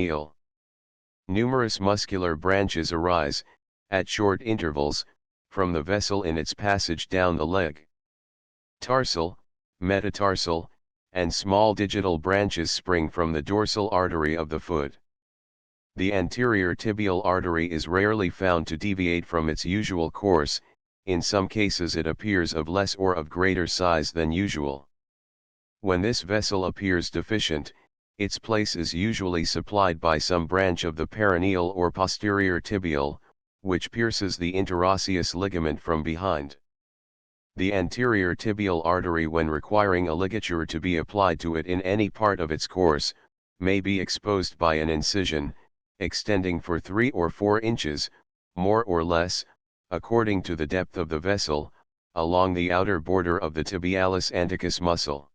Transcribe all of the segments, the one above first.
heel. Numerous muscular branches arise, at short intervals, from the vessel in its passage down the leg. Tarsal, metatarsal, and small digital branches spring from the dorsal artery of the foot. The anterior tibial artery is rarely found to deviate from its usual course. In some cases it appears of less or of greater size than usual. When this vessel appears deficient, its place is usually supplied by some branch of the peroneal or posterior tibial, which pierces the interosseous ligament from behind. The anterior tibial artery, when requiring a ligature to be applied to it in any part of its course, may be exposed by an incision, extending for 3 or 4 inches, more or less, according to the depth of the vessel, along the outer border of the tibialis anticus muscle.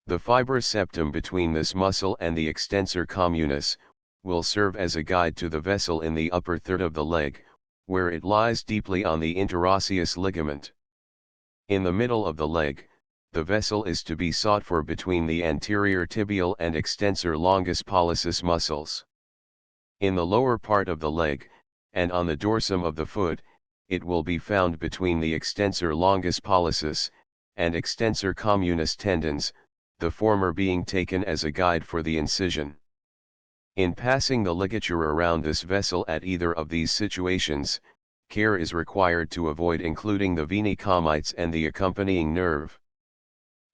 The fibrous septum between this muscle and the extensor communis will serve as a guide to the vessel in the upper third of the leg, where it lies deeply on the interosseous ligament. In the middle of the leg, the vessel is to be sought for between the anterior tibial and extensor longus pollicis muscles. In the lower part of the leg, and on the dorsum of the foot, it will be found between the extensor longus pollicis and extensor communis tendons, the former being taken as a guide for the incision. In passing the ligature around this vessel at either of these situations, care is required to avoid including the venae comites and the accompanying nerve.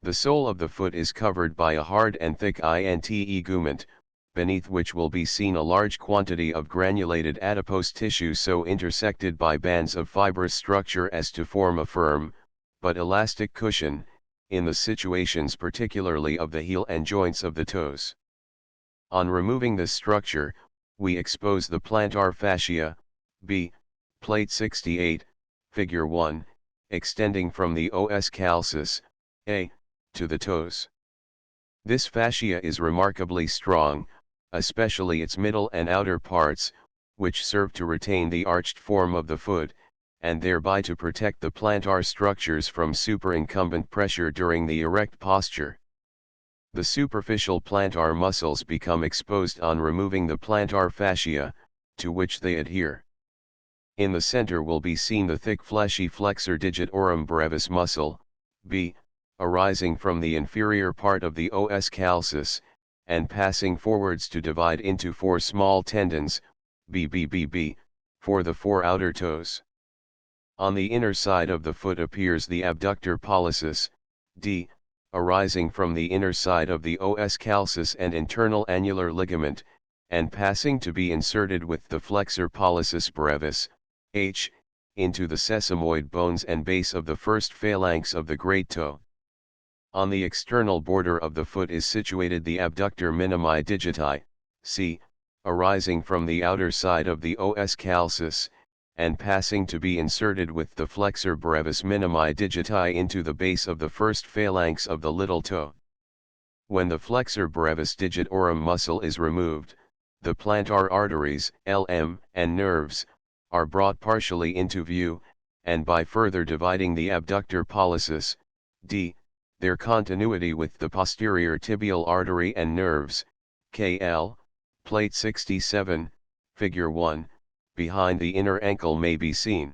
The sole of the foot is covered by a hard and thick integument, beneath which will be seen a large quantity of granulated adipose tissue so intersected by bands of fibrous structure as to form a firm, but elastic cushion, in the situations particularly of the heel and joints of the toes. On removing this structure, we expose the plantar fascia, B, plate 68, figure 1, extending from the os calcis, A, to the toes. This fascia is remarkably strong, especially its middle and outer parts, which serve to retain the arched form of the foot, and thereby to protect the plantar structures from superincumbent pressure during the erect posture. The superficial plantar muscles become exposed on removing the plantar fascia, to which they adhere. In the center will be seen the thick fleshy flexor digitorum brevis muscle, B, arising from the inferior part of the os calcis, and passing forwards to divide into 4 small tendons, B, for the 4 outer toes. On the inner side of the foot appears the abductor pollicis, D, arising from the inner side of the os calcis and internal annular ligament, and passing to be inserted with the flexor pollicis brevis, H, into the sesamoid bones and base of the first phalanx of the great toe. On the external border of the foot is situated the abductor minimi digiti, C, arising from the outer side of the os calcis, and passing to be inserted with the flexor brevis minimi digiti into the base of the first phalanx of the little toe. When the flexor brevis digitorum muscle is removed, the plantar arteries, LM, and nerves, are brought partially into view, and by further dividing the abductor pollicis, D, their continuity with the posterior tibial artery and nerves, KL, plate 67, figure 1, behind the inner ankle may be seen.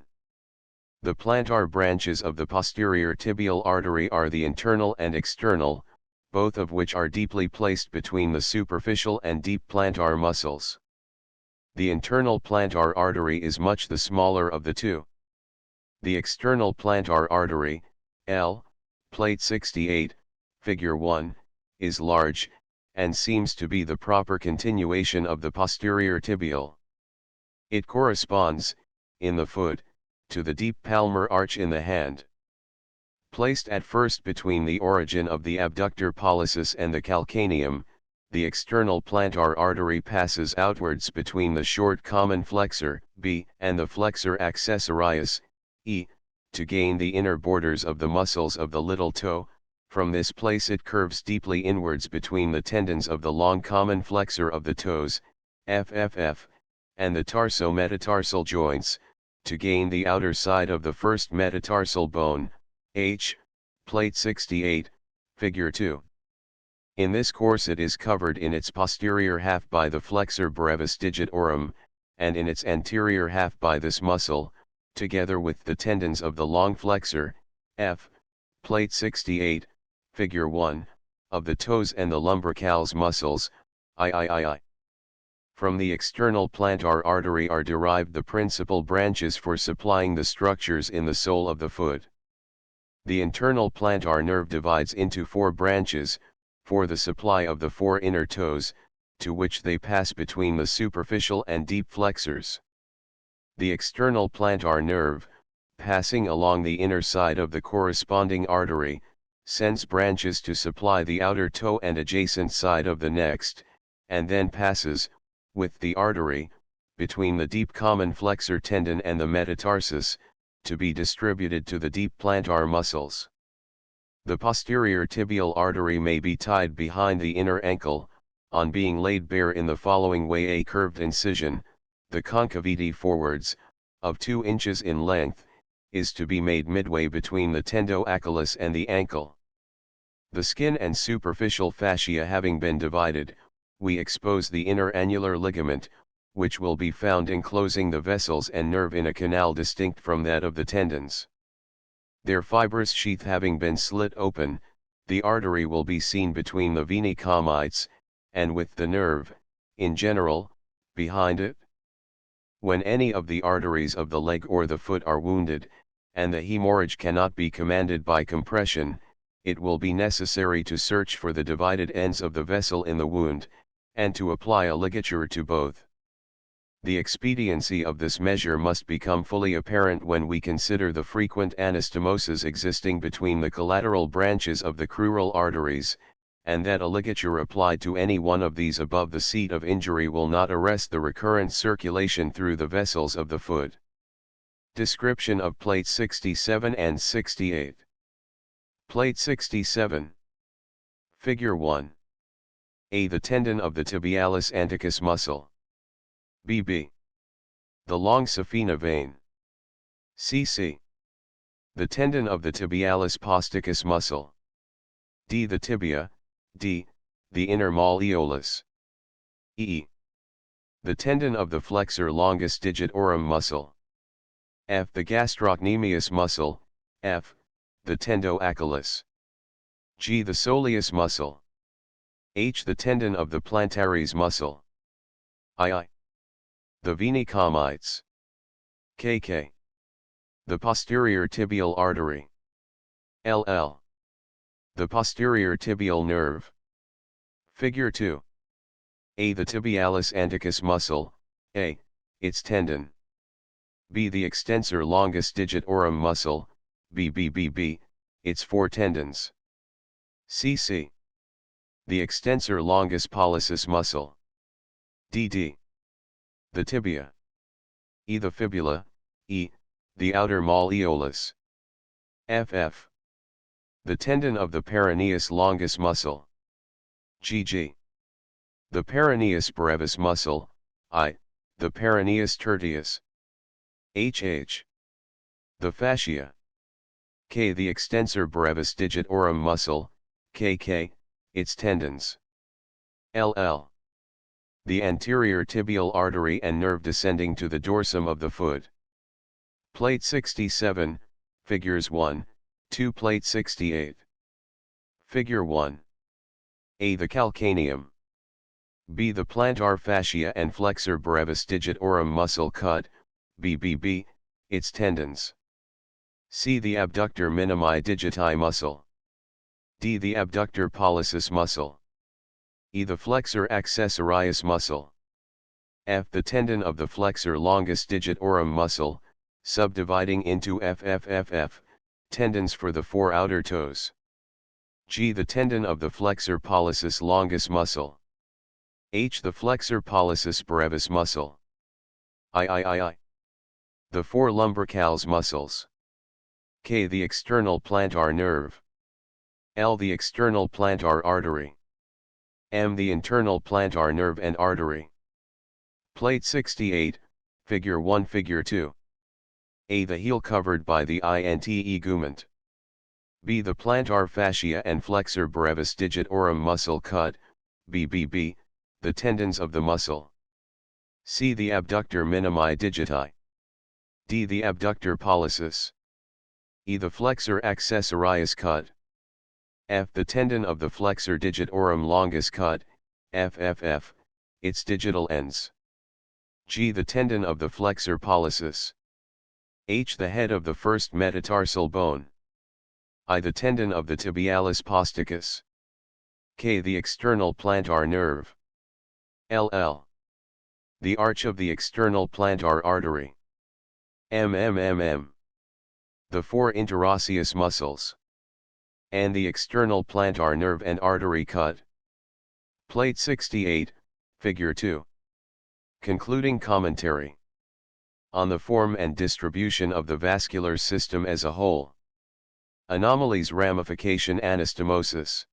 The plantar branches of the posterior tibial artery are the internal and external, both of which are deeply placed between the superficial and deep plantar muscles. The internal plantar artery is much the smaller of the two. The external plantar artery, L, plate 68, figure 1, is large, and seems to be the proper continuation of the posterior tibial. It corresponds, in the foot, to the deep palmar arch in the hand. Placed at first between the origin of the abductor pollicis and the calcaneum, the external plantar artery passes outwards between the short common flexor, B, and the flexor accessorius, E, to gain the inner borders of the muscles of the little toe. From this place it curves deeply inwards between the tendons of the long common flexor of the toes, FFF, and the tarso-metatarsal joints, to gain the outer side of the first metatarsal bone, H, plate 68, figure 2. In this course it is covered in its posterior half by the flexor brevis digitorum, and in its anterior half by this muscle, together with the tendons of the long flexor, F, plate 68, figure 1, of the toes and the lumbricals muscles, III. From the external plantar artery are derived the principal branches for supplying the structures in the sole of the foot. The internal plantar nerve divides into 4 branches, for the supply of the 4 inner toes, to which they pass between the superficial and deep flexors. The external plantar nerve, passing along the inner side of the corresponding artery, sends branches to supply the outer toe and adjacent side of the next, and then passes, with the artery, between the deep common flexor tendon and the metatarsus, to be distributed to the deep plantar muscles. The posterior tibial artery may be tied behind the inner ankle, on being laid bare in the following way: a curved incision, the concavity forwards, of 2 inches in length, is to be made midway between the tendo-achillis and the ankle. The skin and superficial fascia having been divided, we expose the inner annular ligament, which will be found enclosing the vessels and nerve in a canal distinct from that of the tendons. Their fibrous sheath having been slit open, the artery will be seen between the vena comites, and with the nerve, in general, behind it. When any of the arteries of the leg or the foot are wounded, and the hemorrhage cannot be commanded by compression, it will be necessary to search for the divided ends of the vessel in the wound, and to apply a ligature to both. The expediency of this measure must become fully apparent when we consider the frequent anastomoses existing between the collateral branches of the crural arteries, and that a ligature applied to any one of these above the seat of injury will not arrest the recurrent circulation through the vessels of the foot. Description of Plate 67 and 68. Plate 67. Figure 1. A. The tendon of the tibialis anticus muscle. B. The long saphena vein. C. The tendon of the tibialis posticus muscle. D. The tibia. D. The inner malleolus. E. The tendon of the flexor longus digitorum muscle. F. The gastrocnemius muscle. F. The tendo-achillis. G. The soleus muscle. H. The tendon of the plantaris muscle. I. The vena comites. K. The posterior tibial artery. LL. The posterior tibial nerve. Figure 2. A. The tibialis anticus muscle, A. Its tendon. B. The extensor longus digitorum muscle, B. Its 4 tendons. C. The extensor longus pollicis muscle. D. The tibia. E. The fibula, E. The outer malleolus. F. The tendon of the peroneus longus muscle. G. The peroneus brevis muscle, I. The peroneus tertius. H. The fascia. K. The extensor brevis digitorum muscle, K. Its tendons. LL. The anterior tibial artery and nerve descending to the dorsum of the foot. Plate 67, figures 1, 2. Plate 68. Figure 1. A. The calcaneum. B. The plantar fascia and flexor brevis digitorum muscle cut, B. Its tendons. C. The abductor minimi digiti muscle. D. The abductor pollicis muscle. E. The flexor accessorius muscle. F. The tendon of the flexor longus digitorum muscle, subdividing into F, tendons for the 4 outer toes. G. The tendon of the flexor pollicis longus muscle. H. The flexor pollicis brevis muscle. I. The 4 lumbricals muscles. K. The external plantar nerve. L. The external plantar artery. M. The internal plantar nerve and artery. Plate 68, Figure 1. Figure 2. A. The heel covered by the integument. B. The plantar fascia and flexor brevis digitorum muscle cut, BBB, the tendons of the muscle. C. The abductor minimi digiti. D. The abductor pollicis. E. The flexor accessorius cut. F. The tendon of the flexor digitorum longus cut, FFF, its digital ends. G. The tendon of the flexor pollicis. H. The head of the first metatarsal bone. I. The tendon of the tibialis posticus. K. The external plantar nerve. LL. The arch of the external plantar artery. MMMM. The four interosseous muscles. And the external plantar nerve and artery cut. Plate 68, Figure 2. Concluding commentary. On the form and distribution of the vascular system as a whole. Anomalies ramification anastomosis.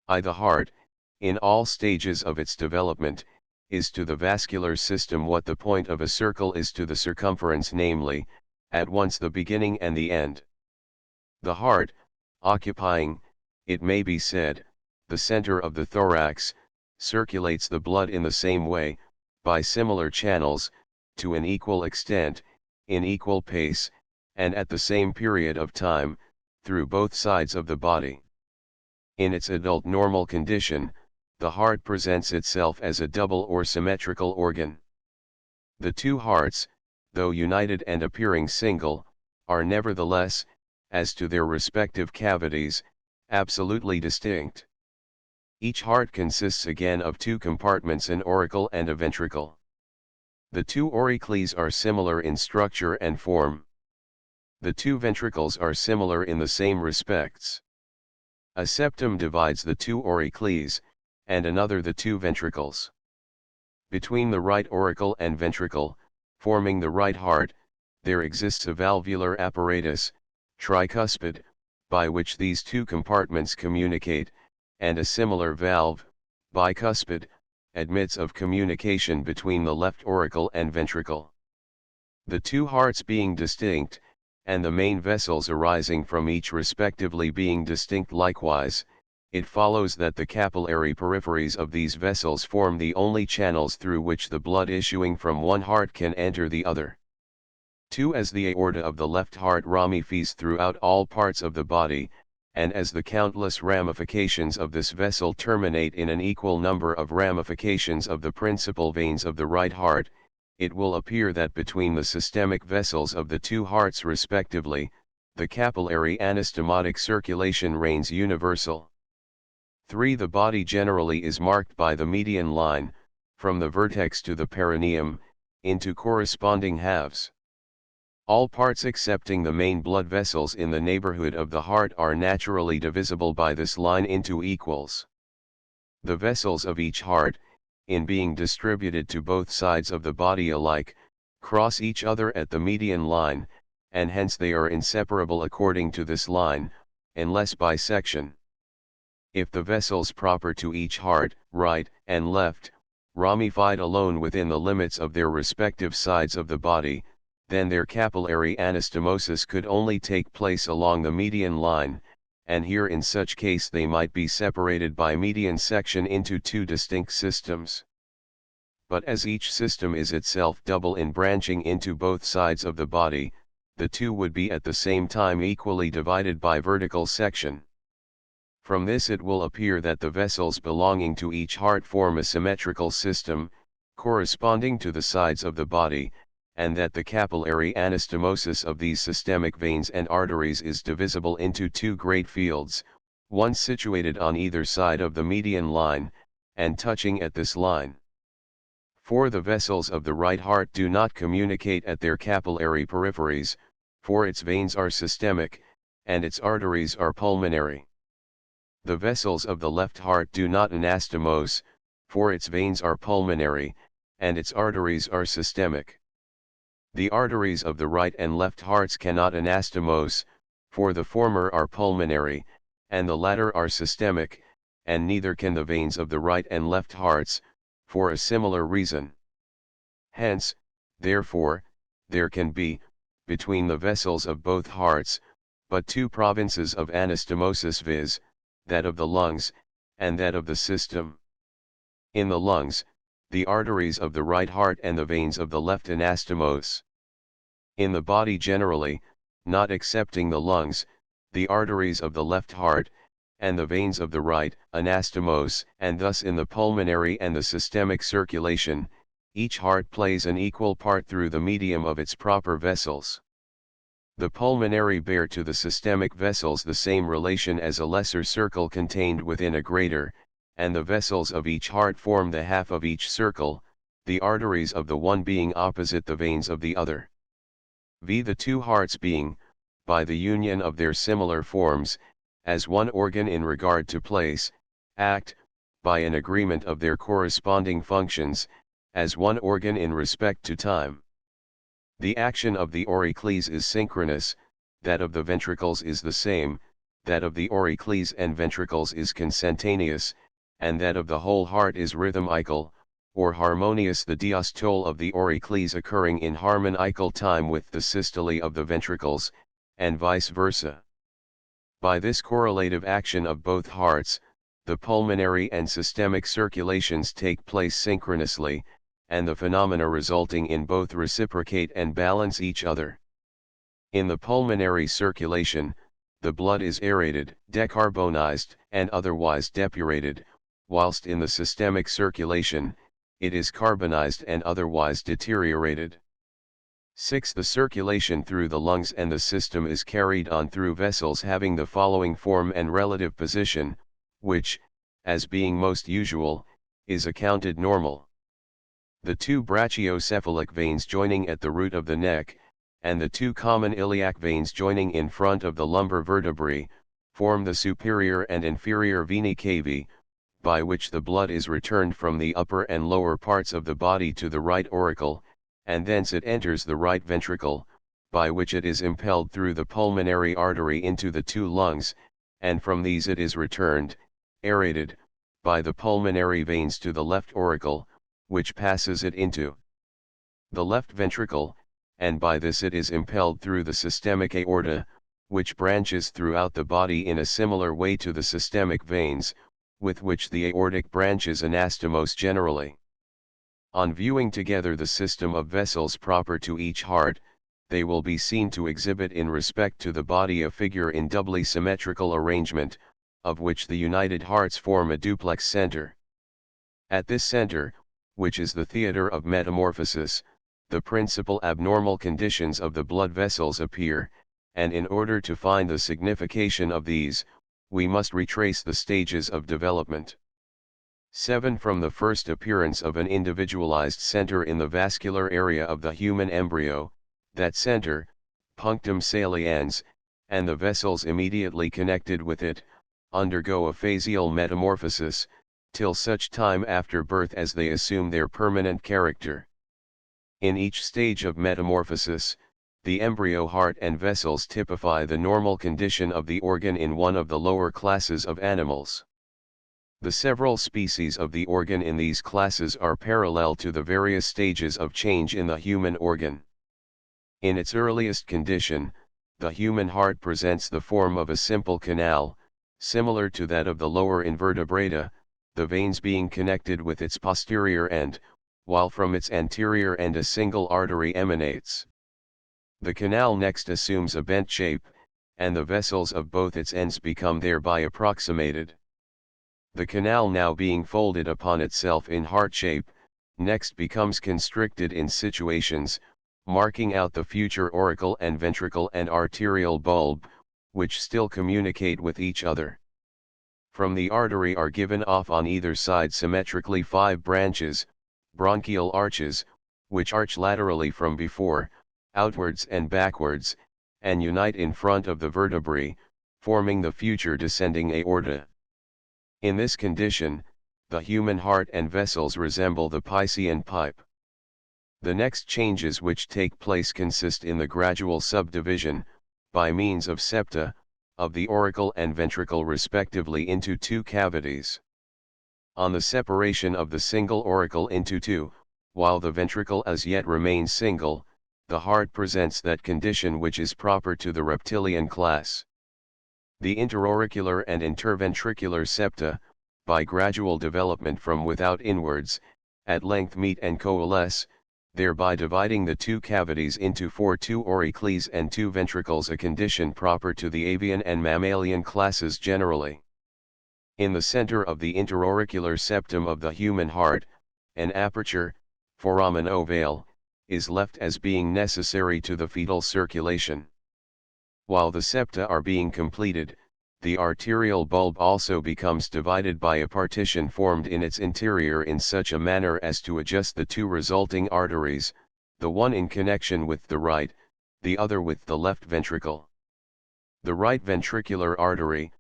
I. The heart, in all stages of its development, is to the vascular system what the point of a circle is to the circumference, namely, at once the beginning and the end. The heart, occupying, it may be said, the center of the thorax, circulates the blood in the same way, by similar channels, to an equal extent, in equal pace, and at the same period of time, through both sides of the body. In its adult normal condition, the heart presents itself as a double or symmetrical organ. The two hearts, though united and appearing single, are nevertheless, as to their respective cavities, absolutely distinct. Each heart consists again of two compartments, an auricle and a ventricle. The two auricles are similar in structure and form. The two ventricles are similar in the same respects. A septum divides the two auricles, and another the two ventricles. Between the right auricle and ventricle, forming the right heart, there exists a valvular apparatus, tricuspid, by which these two compartments communicate, and a similar valve, bicuspid, admits of communication between the left auricle and ventricle. The two hearts being distinct, and the main vessels arising from each respectively being distinct likewise, it follows that the capillary peripheries of these vessels form the only channels through which the blood issuing from one heart can enter the other. 2. As the aorta of the left heart ramifies throughout all parts of the body, and as the countless ramifications of this vessel terminate in an equal number of ramifications of the principal veins of the right heart, it will appear that between the systemic vessels of the two hearts respectively, the capillary anastomotic circulation reigns universal. 3. The body generally is marked by the median line, from the vertex to the perineum, into corresponding halves. All parts excepting the main blood vessels in the neighborhood of the heart are naturally divisible by this line into equals. The vessels of each heart, in being distributed to both sides of the body alike, cross each other at the median line, and hence they are inseparable according to this line, unless by section. If the vessels proper to each heart, right and left, ramified alone within the limits of their respective sides of the body, then their capillary anastomosis could only take place along the median line, and here in such case they might be separated by median section into two distinct systems. But as each system is itself double in branching into both sides of the body, the two would be at the same time equally divided by vertical section. From this it will appear that the vessels belonging to each heart form a symmetrical system, corresponding to the sides of the body, and that the capillary anastomosis of these systemic veins and arteries is divisible into two great fields, one situated on either side of the median line, and touching at this line. 4. The vessels of the right heart do not communicate at their capillary peripheries, for its veins are systemic, and its arteries are pulmonary. The vessels of the left heart do not anastomose, for its veins are pulmonary, and its arteries are systemic. The arteries of the right and left hearts cannot anastomose, for the former are pulmonary, and the latter are systemic, and neither can the veins of the right and left hearts, for a similar reason. Hence, therefore, there can be, between the vessels of both hearts, but two provinces of anastomosis, viz., that of the lungs, and that of the system. In the lungs, the arteries of the right heart and the veins of the left anastomose. In the body generally, not excepting the lungs, the arteries of the left heart, and the veins of the right anastomose, and thus in the pulmonary and the systemic circulation, each heart plays an equal part through the medium of its proper vessels. The pulmonary bear to the systemic vessels the same relation as a lesser circle contained within a greater, and the vessels of each heart form the half of each circle, the arteries of the one being opposite the veins of the other. The two hearts being, by the union of their similar forms, as one organ in regard to place, act, by an agreement of their corresponding functions, as one organ in respect to time. The action of the auricles is synchronous, that of the ventricles is the same, that of the auricles and ventricles is consentaneous, and that of the whole heart is rhythmical, or harmonious, the diastole of the auricles occurring in harmonical time with the systole of the ventricles, and vice versa. By this correlative action of both hearts, the pulmonary and systemic circulations take place synchronously, and the phenomena resulting in both reciprocate and balance each other. In the pulmonary circulation, the blood is aerated, decarbonized, and otherwise depurated, whilst in the systemic circulation, it is carbonized and otherwise deteriorated. 6. The circulation through the lungs and the system is carried on through vessels having the following form and relative position, which, as being most usual, is accounted normal. The two brachiocephalic veins joining at the root of the neck, and the two common iliac veins joining in front of the lumbar vertebrae, form the superior and inferior venae cavae, by which the blood is returned from the upper and lower parts of the body to the right auricle, and thence it enters the right ventricle, by which it is impelled through the pulmonary artery into the two lungs, and from these it is returned, aerated, by the pulmonary veins to the left auricle, which passes it into the left ventricle, and by this it is impelled through the systemic aorta, which branches throughout the body in a similar way to the systemic veins, with which the aortic branches anastomose generally. On viewing together the system of vessels proper to each heart, they will be seen to exhibit in respect to the body a figure in doubly symmetrical arrangement, of which the united hearts form a duplex center. At this center, which is the theater of metamorphosis, the principal abnormal conditions of the blood vessels appear, and in order to find the signification of these, we must retrace the stages of development. 7. From the first appearance of an individualized center in the vascular area of the human embryo, that center, punctum saliens, and the vessels immediately connected with it, undergo a phasial metamorphosis, till such time after birth as they assume their permanent character. In each stage of metamorphosis, the embryo heart and vessels typify the normal condition of the organ in one of the lower classes of animals. The several species of the organ in these classes are parallel to the various stages of change in the human organ. In its earliest condition, the human heart presents the form of a simple canal, similar to that of the lower invertebrata, the veins being connected with its posterior end, while from its anterior end a single artery emanates. The canal next assumes a bent shape, and the vessels of both its ends become thereby approximated. The canal now being folded upon itself in heart shape, next becomes constricted in situations, marking out the future auricle and ventricle and arterial bulb, which still communicate with each other. From the artery are given off on either side symmetrically 5 branches, bronchial arches, which arch laterally from before, outwards and backwards, and unite in front of the vertebrae, forming the future descending aorta. In this condition, the human heart and vessels resemble the Piscean pipe. The next changes which take place consist in the gradual subdivision, by means of septa, of the auricle and ventricle respectively into 2 cavities. On the separation of the single auricle into 2, while the ventricle as yet remains single, the heart presents that condition which is proper to the reptilian class. The interauricular and interventricular septa, by gradual development from without inwards, at length meet and coalesce, thereby dividing the two cavities into two auricles and two ventricles, a condition proper to the avian and mammalian classes generally. In the center of the interauricular septum of the human heart, an aperture, foramen ovale, is left as being necessary to the fetal circulation. While the septa are being completed, the arterial bulb also becomes divided by a partition formed in its interior in such a manner as to adjust the two resulting arteries, the one in connection with the right, the other with the left ventricle. The right ventricular artery,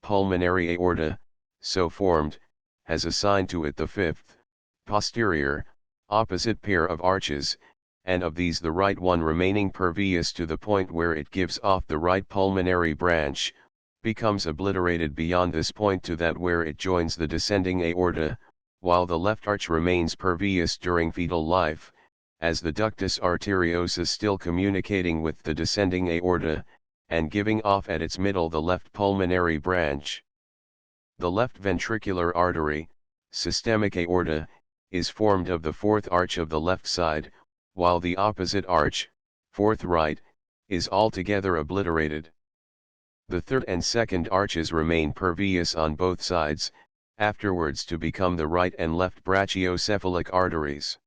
pulmonary aorta, so formed, has assigned to it the fifth, posterior, opposite pair of arches, and of these the right one remaining pervious to the point where it gives off the right pulmonary branch, becomes obliterated beyond this point to that where it joins the descending aorta, while the left arch remains pervious during fetal life, as the ductus arteriosus still communicating with the descending aorta, and giving off at its middle the left pulmonary branch. The left ventricular artery, systemic aorta, is formed of the fourth arch of the left side, while the opposite arch, fourth right, is altogether obliterated. The third and second arches remain pervious on both sides, afterwards to become the right and left brachiocephalic arteries.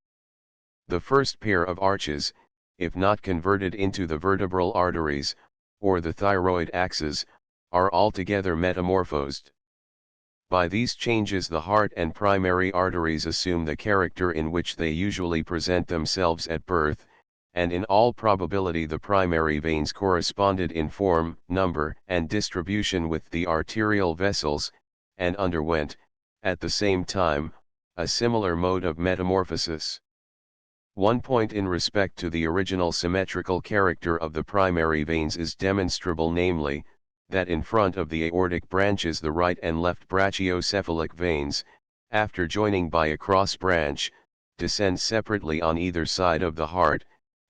The first pair of arches, if not converted into the vertebral arteries, or the thyroid axis, are altogether metamorphosed. By these changes the heart and primary arteries assume the character in which they usually present themselves at birth, and in all probability the primary veins corresponded in form, number, and distribution with the arterial vessels, and underwent, at the same time, a similar mode of metamorphosis. One point in respect to the original symmetrical character of the primary veins is demonstrable, namely, that in front of the aortic branches the right and left brachiocephalic veins, after joining by a cross branch, descend separately on either side of the heart,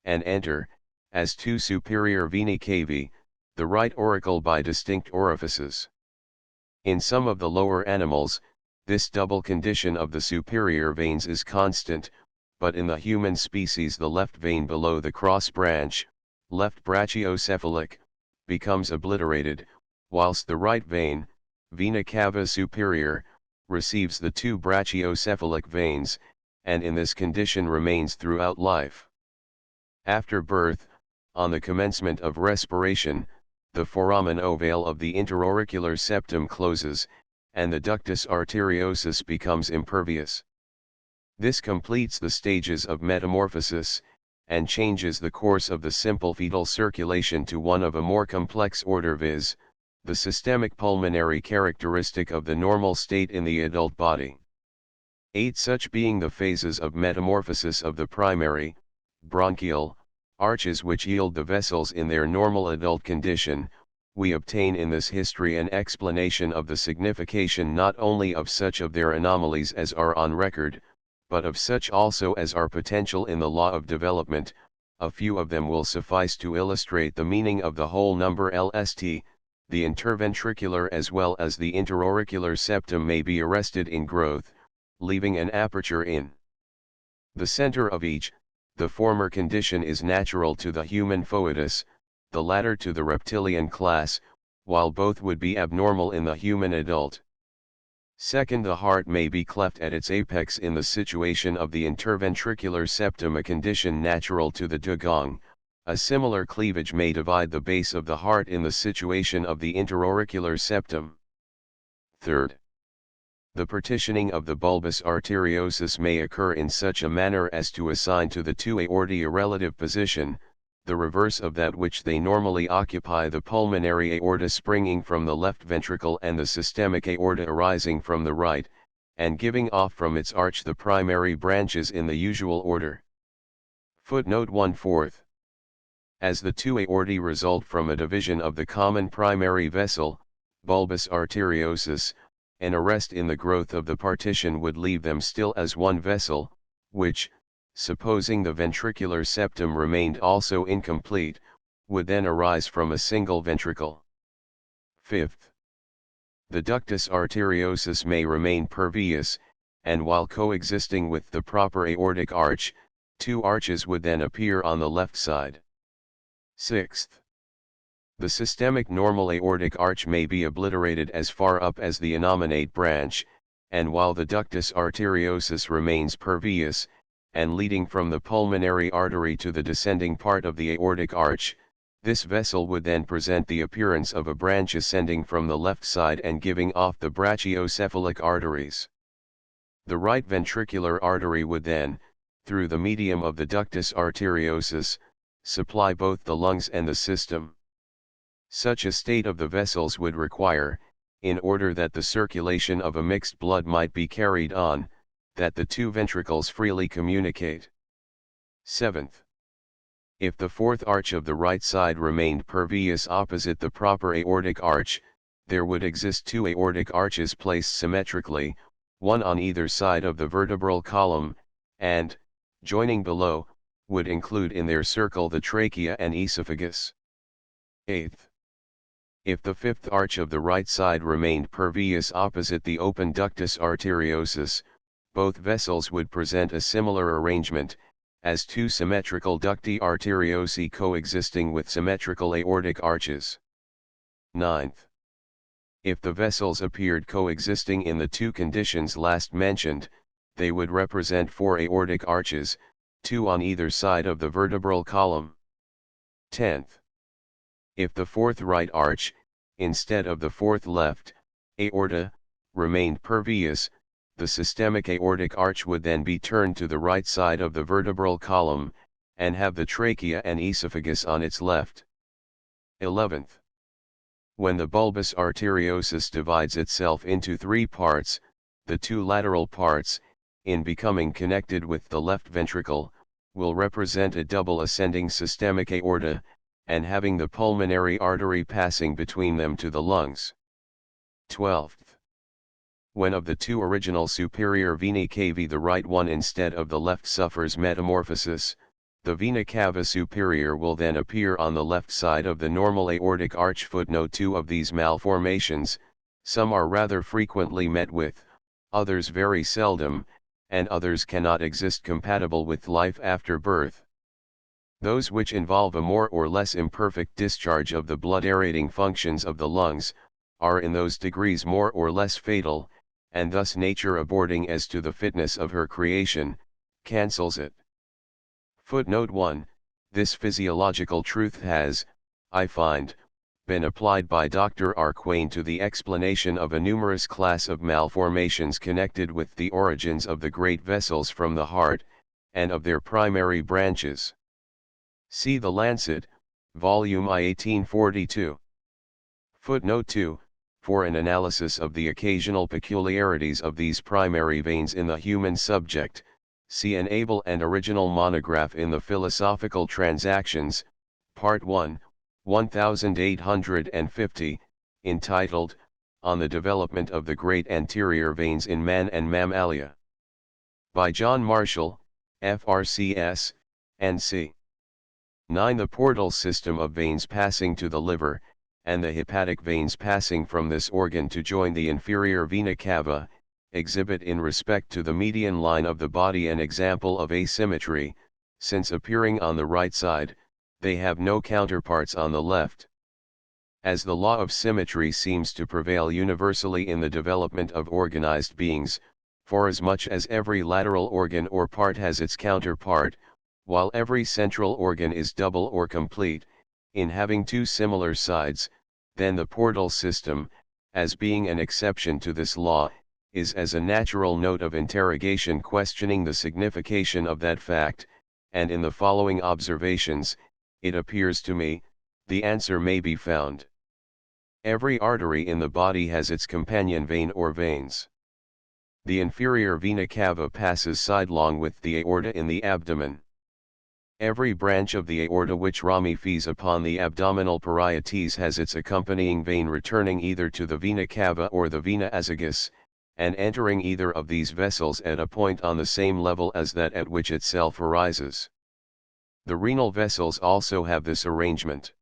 and enter, as two superior vena cavae, the right auricle by distinct orifices. In some of the lower animals, this double condition of the superior veins is constant, but in the human species the left vein below the cross branch, left brachiocephalic, becomes obliterated, whilst the right vein, vena cava superior, receives the two brachiocephalic veins, and in this condition remains throughout life. After birth, on the commencement of respiration, the foramen ovale of the interauricular septum closes, and the ductus arteriosus becomes impervious. This completes the stages of metamorphosis, and changes the course of the simple fetal circulation to one of a more complex order, viz., the systemic pulmonary characteristic of the normal state in the adult body. 8. Such being the phases of metamorphosis of the primary, bronchial, arches which yield the vessels in their normal adult condition, we obtain in this history an explanation of the signification not only of such of their anomalies as are on record, but of such also as are potential in the law of development. A few of them will suffice to illustrate the meaning of the whole number LST. The interventricular as well as the interauricular septum may be arrested in growth, leaving an aperture in the center of each. The former condition is natural to the human foetus, the latter to the reptilian class, while both would be abnormal in the human adult. Second, the heart may be cleft at its apex in the situation of the interventricular septum, a condition natural to the dugong. A similar cleavage may divide the base of the heart in the situation of the interauricular septum. Third, the partitioning of the bulbus arteriosus may occur in such a manner as to assign to the two aortae a relative position, the reverse of that which they normally occupy, the pulmonary aorta springing from the left ventricle and the systemic aorta arising from the right, and giving off from its arch the primary branches in the usual order. Footnote 1/4. As the two aortae result from a division of the common primary vessel, bulbus arteriosus, an arrest in the growth of the partition would leave them still as one vessel, which, supposing the ventricular septum remained also incomplete, would then arise from a single ventricle. Fifth, the ductus arteriosus may remain pervious, and while coexisting with the proper aortic arch, two arches would then appear on the left side. Sixth, the systemic normal aortic arch may be obliterated as far up as the innominate branch, and while the ductus arteriosus remains pervious, and leading from the pulmonary artery to the descending part of the aortic arch, this vessel would then present the appearance of a branch ascending from the left side and giving off the brachiocephalic arteries. The right ventricular artery would then, through the medium of the ductus arteriosus, supply both the lungs and the system. Such a state of the vessels would require, in order that the circulation of a mixed blood might be carried on, that the two ventricles freely communicate. Seventh, if the fourth arch of the right side remained pervious opposite the proper aortic arch, there would exist two aortic arches placed symmetrically, one on either side of the vertebral column, and, joining below, would include in their circle the trachea and esophagus. Eighth, if the fifth arch of the right side remained pervious opposite the open ductus arteriosus, both vessels would present a similar arrangement, as two symmetrical ducti arteriosi coexisting with symmetrical aortic arches. Ninth, if the vessels appeared coexisting in the two conditions last mentioned, they would represent four aortic arches, two on either side of the vertebral column. 10th, if the fourth right arch, instead of the fourth left, aorta, remained pervious, the systemic aortic arch would then be turned to the right side of the vertebral column, and have the trachea and esophagus on its left. 11th, when the bulbus arteriosus divides itself into three parts, the two lateral parts, in becoming connected with the left ventricle, will represent a double ascending systemic aorta, and having the pulmonary artery passing between them to the lungs. 12th, when of the two original superior venae cavae the right one instead of the left suffers metamorphosis, the vena cava superior will then appear on the left side of the normal aortic arch. Footnote 2 of these malformations, some are rather frequently met with, others very seldom, and others cannot exist compatible with life after birth. Those which involve a more or less imperfect discharge of the blood aerating functions of the lungs, are in those degrees more or less fatal, and thus nature aborting as to the fitness of her creation, cancels it. Footnote 1, this physiological truth has, I find, been applied by Dr. R. Quain to the explanation of a numerous class of malformations connected with the origins of the great vessels from the heart, and of their primary branches. See The Lancet, Volume I 1842. Footnote 2, for an analysis of the occasional peculiarities of these primary veins in the human subject, see an able and original monograph in the Philosophical Transactions, Part 1, 1850, entitled, On the Development of the Great Anterior Veins in Man and Mammalia. By John Marshall, FRCS, N.C. 9. The portal system of veins passing to the liver, and the hepatic veins passing from this organ to join the inferior vena cava, exhibit in respect to the median line of the body an example of asymmetry, since appearing on the right side, they have no counterparts on the left. As the law of symmetry seems to prevail universally in the development of organized beings, forasmuch as every lateral organ or part has its counterpart, while every central organ is double or complete, in having two similar sides, then the portal system, as being an exception to this law, is as a natural note of interrogation questioning the signification of that fact, and in the following observations, it appears to me, the answer may be found. Every artery in the body has its companion vein or veins. The inferior vena cava passes sidelong with the aorta in the abdomen. Every branch of the aorta which ramifies upon the abdominal parietes has its accompanying vein returning either to the vena cava or the vena azagus, and entering either of these vessels at a point on the same level as that at which itself arises. The renal vessels also have this arrangement.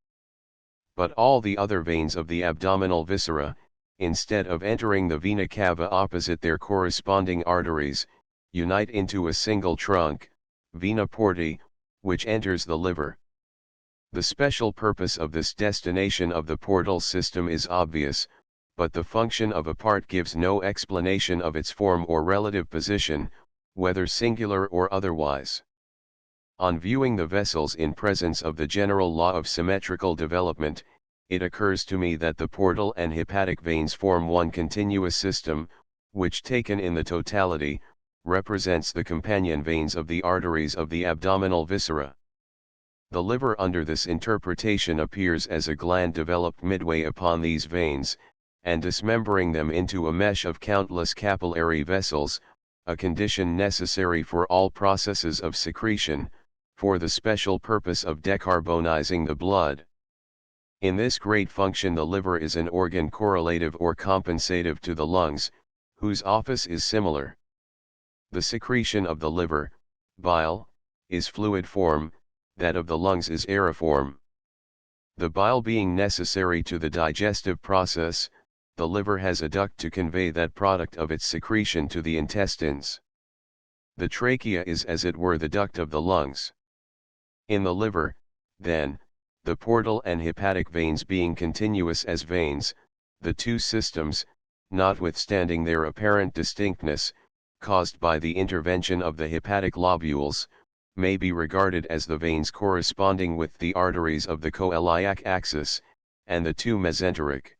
But all the other veins of the abdominal viscera, instead of entering the vena cava opposite their corresponding arteries, unite into a single trunk, vena portae, which enters the liver. The special purpose of this destination of the portal system is obvious, but the function of a part gives no explanation of its form or relative position, whether singular or otherwise. On viewing the vessels in presence of the general law of symmetrical development, it occurs to me that the portal and hepatic veins form one continuous system, which taken in the totality, represents the companion veins of the arteries of the abdominal viscera. The liver under this interpretation appears as a gland developed midway upon these veins, and dismembering them into a mesh of countless capillary vessels, a condition necessary for all processes of secretion, for the special purpose of decarbonizing the blood. In this great function the liver is an organ correlative or compensative to the lungs, whose office is similar. The secretion of the liver, bile, is fluid form, that of the lungs is aeriform. The bile being necessary to the digestive process, the liver has a duct to convey that product of its secretion to the intestines. The trachea is as it were the duct of the lungs. In the liver, then, the portal and hepatic veins being continuous as veins, the two systems, notwithstanding their apparent distinctness, caused by the intervention of the hepatic lobules, may be regarded as the veins corresponding with the arteries of the coeliac axis, and the two mesenteric.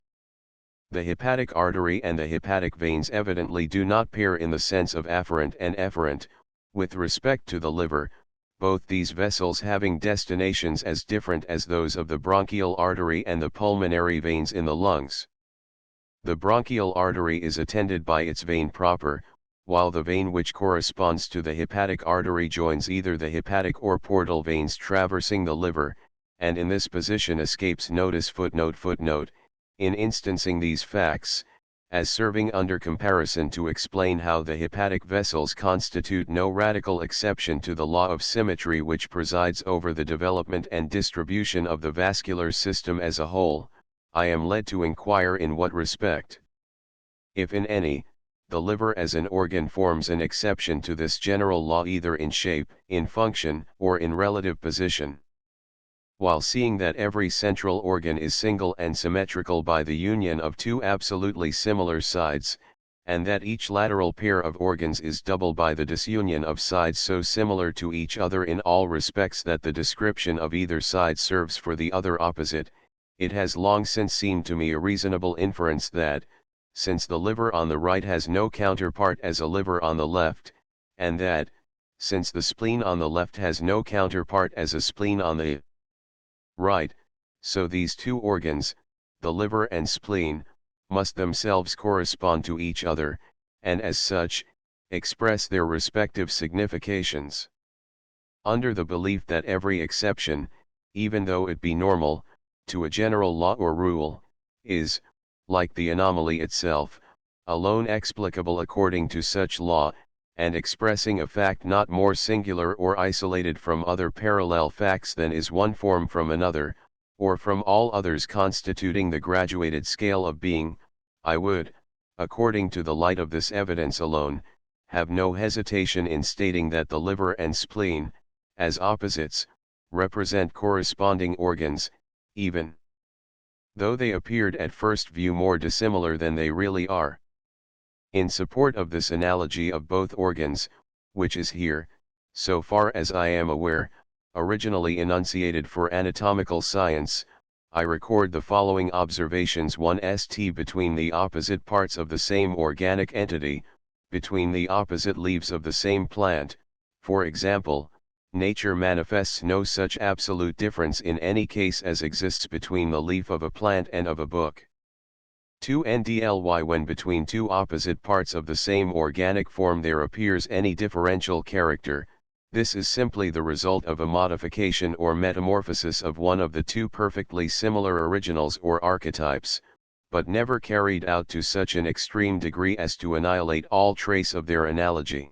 The hepatic artery and the hepatic veins evidently do not pair in the sense of afferent and efferent, with respect to the liver, both these vessels having destinations as different as those of the bronchial artery and the pulmonary veins in the lungs. The bronchial artery is attended by its vein proper, while the vein which corresponds to the hepatic artery joins either the hepatic or portal veins traversing the liver, and in this position escapes notice. Footnote, in instancing these facts, as serving under comparison to explain how the hepatic vessels constitute no radical exception to the law of symmetry which presides over the development and distribution of the vascular system as a whole, I am led to inquire in what respect, if in any, the liver as an organ forms an exception to this general law either in shape, in function, or in relative position. While seeing that every central organ is single and symmetrical by the union of two absolutely similar sides, and that each lateral pair of organs is double by the disunion of sides so similar to each other in all respects that the description of either side serves for the other opposite, it has long since seemed to me a reasonable inference that, since the liver on the right has no counterpart as a liver on the left, and that, since the spleen on the left has no counterpart as a spleen on the right, so these two organs, the liver and spleen, must themselves correspond to each other, and as such, express their respective significations. Under the belief that every exception, even though it be normal, to a general law or rule, is, like the anomaly itself, alone explicable according to such law, and expressing a fact not more singular or isolated from other parallel facts than is one form from another, or from all others constituting the graduated scale of being, I would, according to the light of this evidence alone, have no hesitation in stating that the liver and spleen, as opposites, represent corresponding organs, even though they appeared at first view more dissimilar than they really are. In support of this analogy of both organs, which is here, so far as I am aware, originally enunciated for anatomical science, I record the following observations. 1. St. Between the opposite parts of the same organic entity, between the opposite leaves of the same plant, for example, nature manifests no such absolute difference in any case as exists between the leaf of a plant and of a book. 2. Ndly when between two opposite parts of the same organic form there appears any differential character, this is simply the result of a modification or metamorphosis of one of the two perfectly similar originals or archetypes, but never carried out to such an extreme degree as to annihilate all trace of their analogy.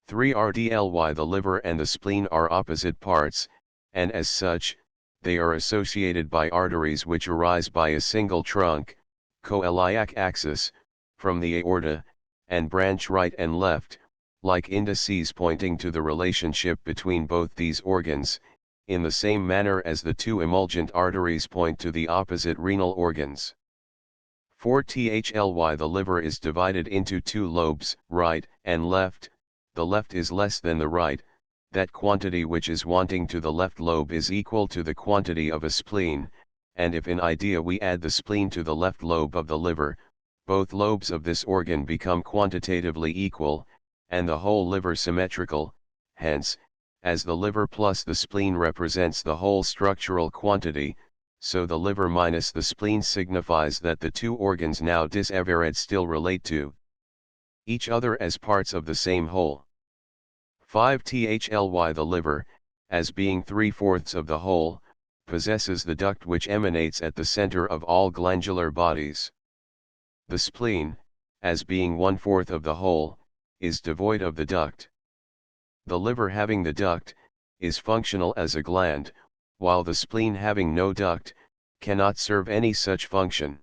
3 rdly The liver and the spleen are opposite parts, and as such, they are associated by arteries which arise by a single trunk, coeliac axis, from the aorta, and branch right and left, like indices pointing to the relationship between both these organs, in the same manner as the two emulgent arteries point to the opposite renal organs. 4 thly The liver is divided into two lobes, right and left. The left is less than the right, that quantity which is wanting to the left lobe is equal to the quantity of a spleen, and if in idea we add the spleen to the left lobe of the liver, both lobes of this organ become quantitatively equal, and the whole liver symmetrical. Hence, as the liver plus the spleen represents the whole structural quantity, so the liver minus the spleen signifies that the two organs now dissevered still relate to each other as parts of the same whole. 5 thly The liver, as being 3/4 of the whole, possesses the duct which emanates at the center of all glandular bodies. The spleen, as being 1/4 of the whole, is devoid of the duct. The liver having the duct, is functional as a gland, while the spleen having no duct, cannot serve any such function.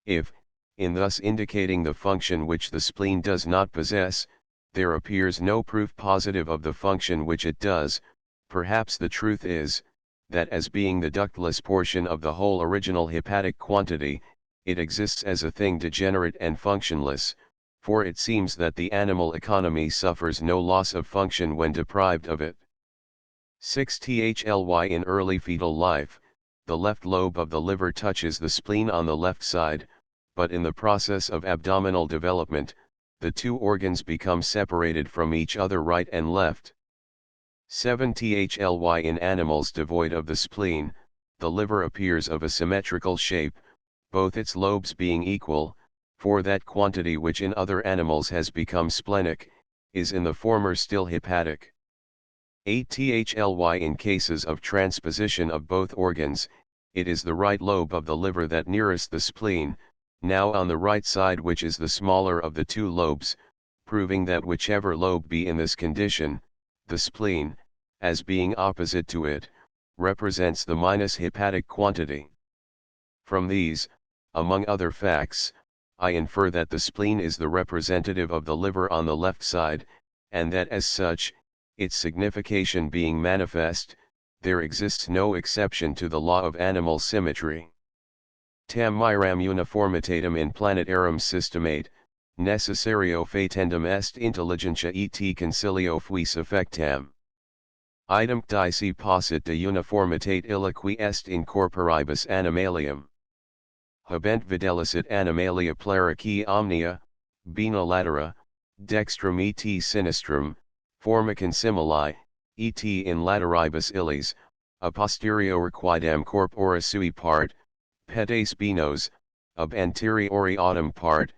If, in thus indicating the function which the spleen does not possess, there appears no proof positive of the function which it does, perhaps the truth is, that as being the ductless portion of the whole original hepatic quantity, it exists as a thing degenerate and functionless, for it seems that the animal economy suffers no loss of function when deprived of it. 6 thly In early fetal life, the left lobe of the liver touches the spleen on the left side, but in the process of abdominal development, the two organs become separated from each other right and left. 7 thly In animals devoid of the spleen, the liver appears of a symmetrical shape, both its lobes being equal, for that quantity which in other animals has become splenic, is in the former still hepatic. 8 thly In cases of transposition of both organs, it is the right lobe of the liver that nearest the spleen, now on the right side, which is the smaller of the two lobes, proving that whichever lobe be in this condition, the spleen, as being opposite to it, represents the minus hepatic quantity. From these, among other facts, I infer that the spleen is the representative of the liver on the left side, and that as such, its signification being manifest, there exists no exception to the law of animal symmetry. Tam miram uniformitatem in planetarum systemate, necessario fatendum est intelligentia et concilio fuis effectam. Idem dici possit de uniformitate illa qui est in corporibus animalium. Habent videlicet animalia plerici omnia, bina latera, dextrum et sinistrum, formicum simili, et in lateribus illis, a posterior quidem corpora sui part, pedes binos, ab anteriori autem part,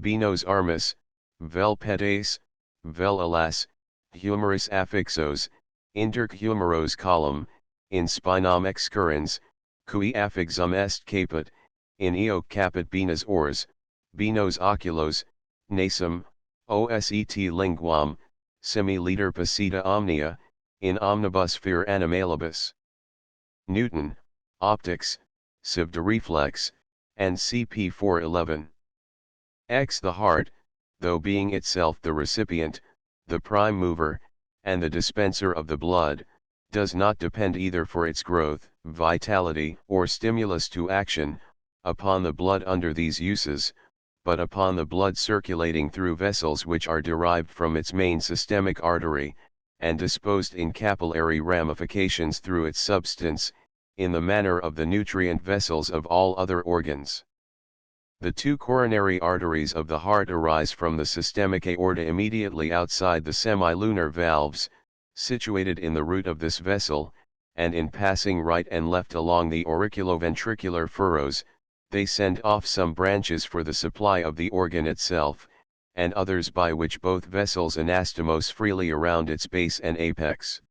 binos armis, vel pedes, vel alas, humerus affixos, interc humeros column, in spinam excurrens, cui affixum est caput, in eo caput binas ors, binos oculos, nasum, oset linguam, semi liter passita omnia, in omnibus fer animalibus. Newton, Optics, Civ de Reflex, and CP 411. X. The heart, though being itself the recipient, the prime mover, and the dispenser of the blood, does not depend either for its growth, vitality, or stimulus to action, upon the blood under these uses, but upon the blood circulating through vessels which are derived from its main systemic artery, and disposed in capillary ramifications through its substance, in the manner of the nutrient vessels of all other organs. The two coronary arteries of the heart arise from the systemic aorta immediately outside the semilunar valves, situated in the root of this vessel, and in passing right and left along the auriculoventricular furrows, they send off some branches for the supply of the organ itself, and others by which both vessels anastomose freely around its base and apex.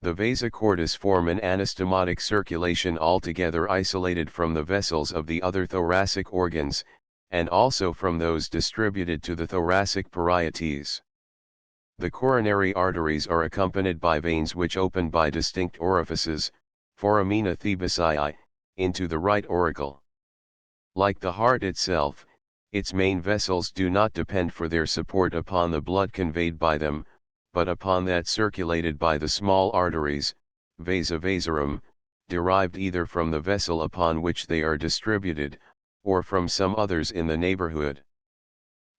The vasa cordis form an anastomotic circulation altogether isolated from the vessels of the other thoracic organs, and also from those distributed to the thoracic parietes. The coronary arteries are accompanied by veins which open by distinct orifices, foramina thebacii, into the right auricle. Like the heart itself, its main vessels do not depend for their support upon the blood conveyed by them, but upon that circulated by the small arteries, vasa vasorum, derived either from the vessel upon which they are distributed, or from some others in the neighborhood.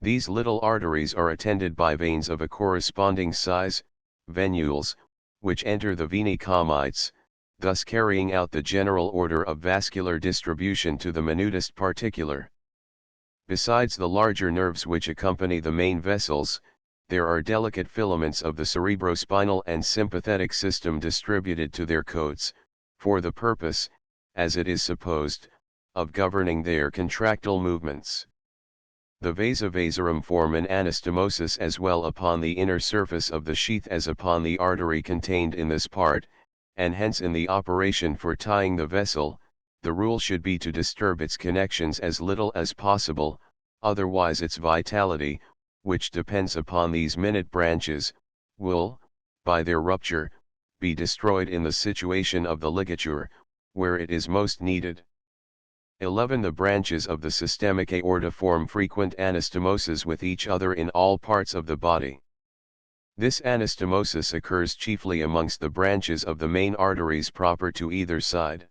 These little arteries are attended by veins of a corresponding size, venules, which enter the venae comites, thus carrying out the general order of vascular distribution to the minutest particular. Besides the larger nerves which accompany the main vessels, there are delicate filaments of the cerebrospinal and sympathetic system distributed to their coats, for the purpose, as it is supposed, of governing their contractile movements. The vasa vasorum form an anastomosis as well upon the inner surface of the sheath as upon the artery contained in this part, and hence in the operation for tying the vessel, the rule should be to disturb its connections as little as possible, otherwise its vitality, which depends upon these minute branches, will, by their rupture, be destroyed in the situation of the ligature, where it is most needed. 11. The branches of the systemic aorta form frequent anastomoses with each other in all parts of the body. This anastomosis occurs chiefly amongst the branches of the main arteries proper to either side.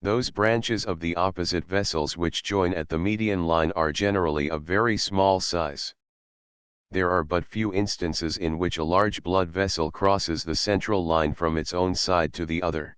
Those branches of the opposite vessels which join at the median line are generally of very small size. There are but few instances in which a large blood vessel crosses the central line from its own side to the other.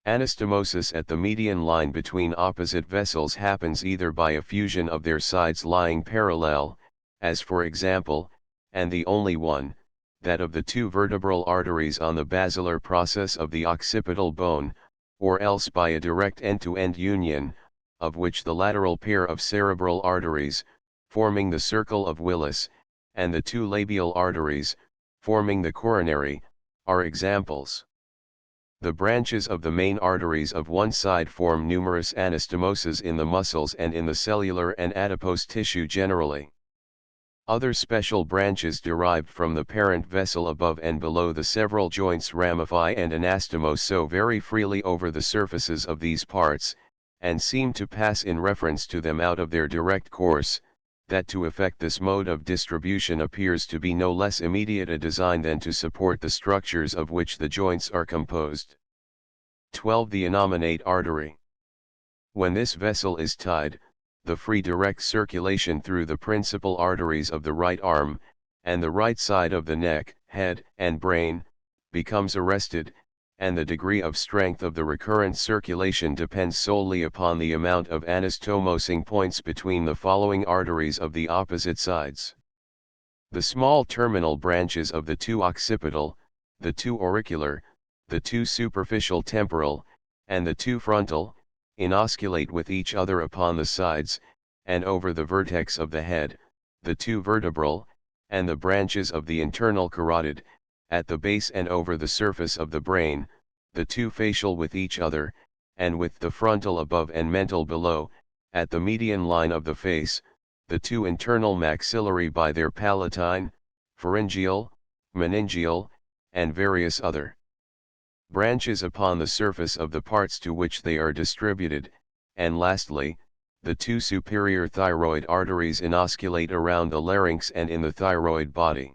Anastomosis at the median line between opposite vessels happens either by a fusion of their sides lying parallel, as for example, and the only one, that of the two vertebral arteries on the basilar process of the occipital bone, or else by a direct end-to-end union, of which the lateral pair of cerebral arteries, forming the circle of Willis, and the two labial arteries, forming the coronary, are examples. The branches of the main arteries of one side form numerous anastomoses in the muscles and in the cellular and adipose tissue generally. Other special branches derived from the parent vessel above and below the several joints ramify and anastomose so very freely over the surfaces of these parts, and seem to pass in reference to them out of their direct course, that to effect this mode of distribution appears to be no less immediate a design than to support the structures of which the joints are composed. 12. The innominate artery. When this vessel is tied, the free direct circulation through the principal arteries of the right arm, and the right side of the neck, head, and brain, becomes arrested, and the degree of strength of the recurrent circulation depends solely upon the amount of anastomosing points between the following arteries of the opposite sides. The small terminal branches of the two occipital, the two auricular, the two superficial temporal, and the two frontal, inosculate with each other upon the sides, and over the vertex of the head, the two vertebral, and the branches of the internal carotid, at the base and over the surface of the brain, the two facial with each other, and with the frontal above and mental below, at the median line of the face, the two internal maxillary by their palatine, pharyngeal, meningeal, and various other branches upon the surface of the parts to which they are distributed, and lastly, the two superior thyroid arteries inosculate around the larynx and in the thyroid body.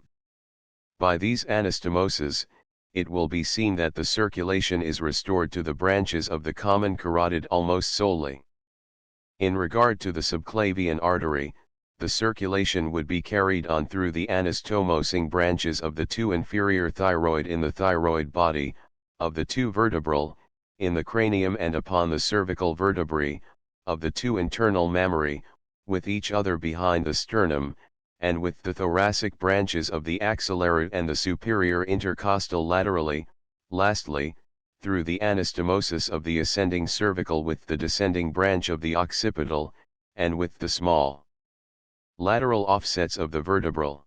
By these anastomoses, it will be seen that the circulation is restored to the branches of the common carotid almost solely. In regard to the subclavian artery, the circulation would be carried on through the anastomosing branches of the two inferior thyroid in the thyroid body, of the two vertebral, in the cranium and upon the cervical vertebrae, of the two internal mammary, with each other behind the sternum, and with the thoracic branches of the axillary and the superior intercostal laterally, lastly, through the anastomosis of the ascending cervical with the descending branch of the occipital, and with the small lateral offsets of the vertebral.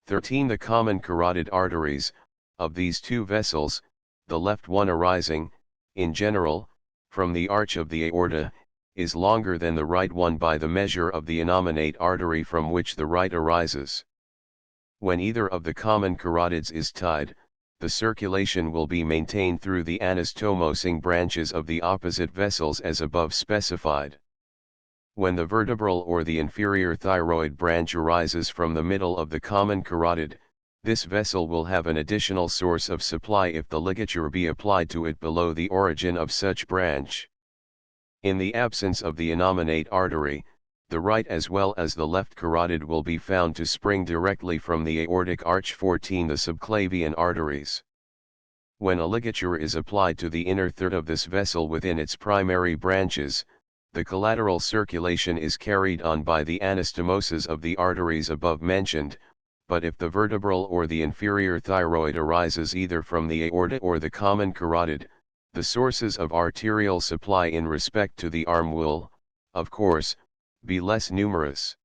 13. The common carotid arteries, Of these two vessels, the left one arising, in general, from the arch of the aorta, is longer than the right one by the measure of the innominate artery from which the right arises. When either of the common carotids is tied, the circulation will be maintained through the anastomosing branches of the opposite vessels as above specified. When the vertebral or the inferior thyroid branch arises from the middle of the common carotid, this vessel will have an additional source of supply if the ligature be applied to it below the origin of such branch. In the absence of the innominate artery, the right as well as the left carotid will be found to spring directly from the aortic arch. 14 The subclavian arteries. When a ligature is applied to the inner third of this vessel within its primary branches, the collateral circulation is carried on by the anastomoses of the arteries above mentioned, but if the vertebral or the inferior thyroid arises either from the aorta or the common carotid, the sources of arterial supply in respect to the arm will, of course, be less numerous.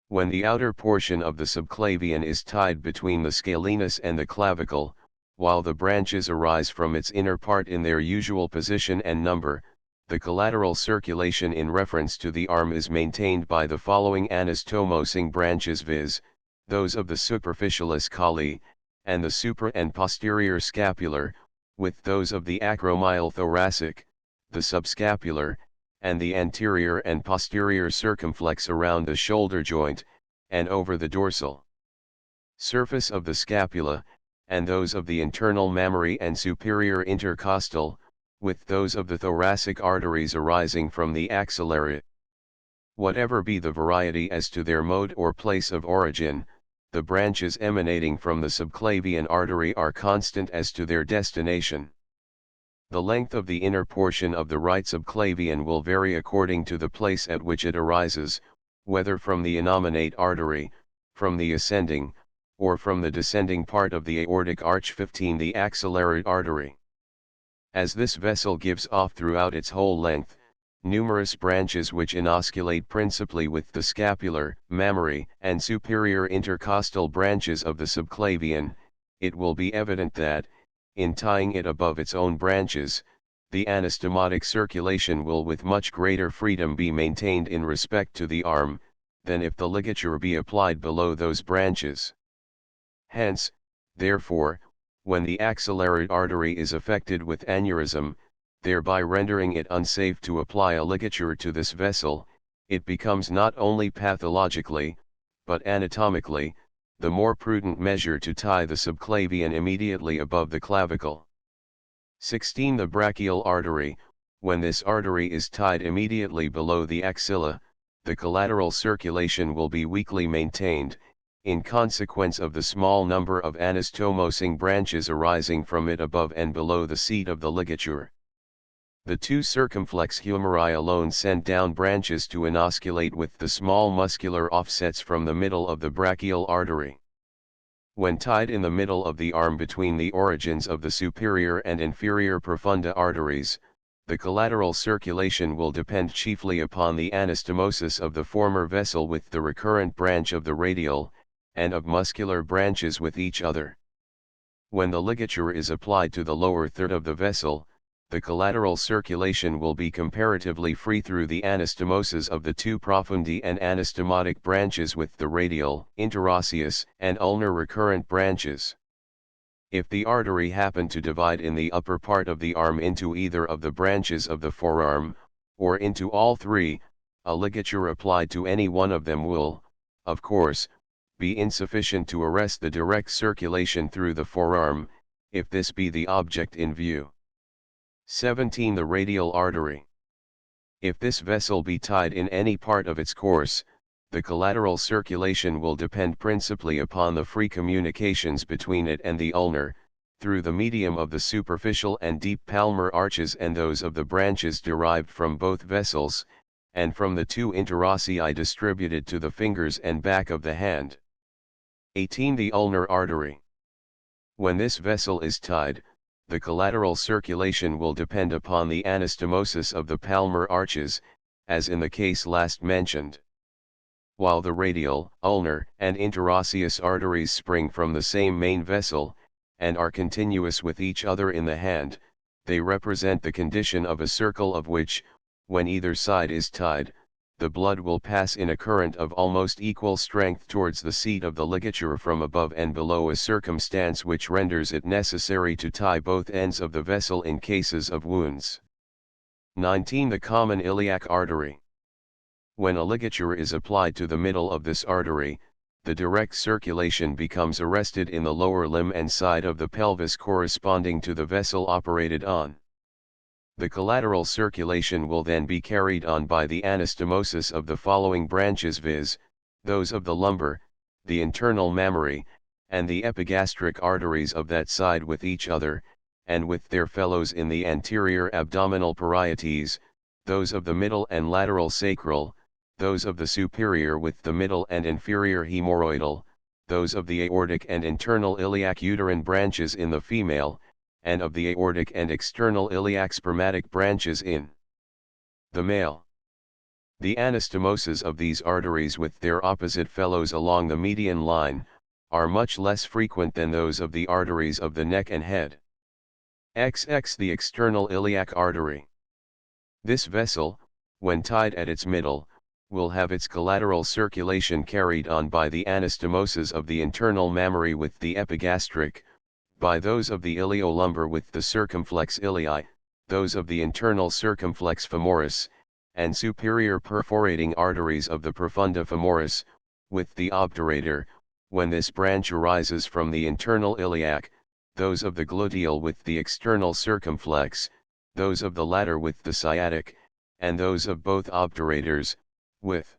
When the outer portion of the subclavian is tied between the scalenus and the clavicle, while the branches arise from its inner part in their usual position and number, the collateral circulation in reference to the arm is maintained by the following anastomosing branches, viz., those of the superficialis colli, and the supra and posterior scapular, with those of the acromyothoracic, the subscapular, and the anterior and posterior circumflex around the shoulder joint, and over the dorsal surface of the scapula, and those of the internal mammary and superior intercostal, with those of the thoracic arteries arising from the axillary. Whatever be the variety as to their mode or place of origin, the branches emanating from the subclavian artery are constant as to their destination. The length of the inner portion of the right subclavian will vary according to the place at which it arises, whether from the innominate artery, from the ascending, or from the descending part of the aortic arch. 15 The axillary artery. As this vessel gives off throughout its whole length, numerous branches which inosculate principally with the scapular, mammary, and superior intercostal branches of the subclavian, it will be evident that, in tying it above its own branches, the anastomotic circulation will with much greater freedom be maintained in respect to the arm, than if the ligature be applied below those branches. Hence, therefore, when the axillary artery is affected with aneurysm, thereby rendering it unsafe to apply a ligature to this vessel, it becomes not only pathologically, but anatomically, the more prudent measure to tie the subclavian immediately above the clavicle. 16 The brachial artery. When this artery is tied immediately below the axilla, the collateral circulation will be weakly maintained, in consequence of the small number of anastomosing branches arising from it above and below the seat of the ligature. The two circumflex humeri alone send down branches to inosculate with the small muscular offsets from the middle of the brachial artery. When tied in the middle of the arm between the origins of the superior and inferior profunda arteries, the collateral circulation will depend chiefly upon the anastomosis of the former vessel with the recurrent branch of the radial, and of muscular branches with each other. When the ligature is applied to the lower third of the vessel, the collateral circulation will be comparatively free through the anastomoses of the two profundi and anastomotic branches with the radial, interosseous, and ulnar recurrent branches. If the artery happen to divide in the upper part of the arm into either of the branches of the forearm, or into all three, a ligature applied to any one of them will, of course, be insufficient to arrest the direct circulation through the forearm, if this be the object in view. 17 The radial artery. If this vessel be tied in any part of its course, the collateral circulation will depend principally upon the free communications between it and the ulnar, through the medium of the superficial and deep palmar arches and those of the branches derived from both vessels, and from the two interossei distributed to the fingers and back of the hand. 18 The ulnar artery. When this vessel is tied, the collateral circulation will depend upon the anastomosis of the palmar arches, as in the case last mentioned. While the radial, ulnar, and interosseous arteries spring from the same main vessel, and are continuous with each other in the hand, they represent the condition of a circle of which, when either side is tied, the blood will pass in a current of almost equal strength towards the seat of the ligature from above and below, a circumstance which renders it necessary to tie both ends of the vessel in cases of wounds. 19. The common iliac artery. When a ligature is applied to the middle of this artery, the direct circulation becomes arrested in the lower limb and side of the pelvis corresponding to the vessel operated on. The collateral circulation will then be carried on by the anastomosis of the following branches, viz., those of the lumbar, the internal mammary, and the epigastric arteries of that side with each other, and with their fellows in the anterior abdominal parietes, those of the middle and lateral sacral, those of the superior with the middle and inferior hemorrhoidal, those of the aortic and internal iliac uterine branches in the female, and of the aortic and external iliac spermatic branches in the male. The anastomoses of these arteries with their opposite fellows along the median line, are much less frequent than those of the arteries of the neck and head. XX. The external iliac artery. This vessel, when tied at its middle, will have its collateral circulation carried on by the anastomoses of the internal mammary with the epigastric, by those of the iliolumbar with the circumflex ilii, those of the internal circumflex femoris, and superior perforating arteries of the profunda femoris, with the obturator, when this branch arises from the internal iliac, those of the gluteal with the external circumflex, those of the latter with the sciatic, and those of both obturators, with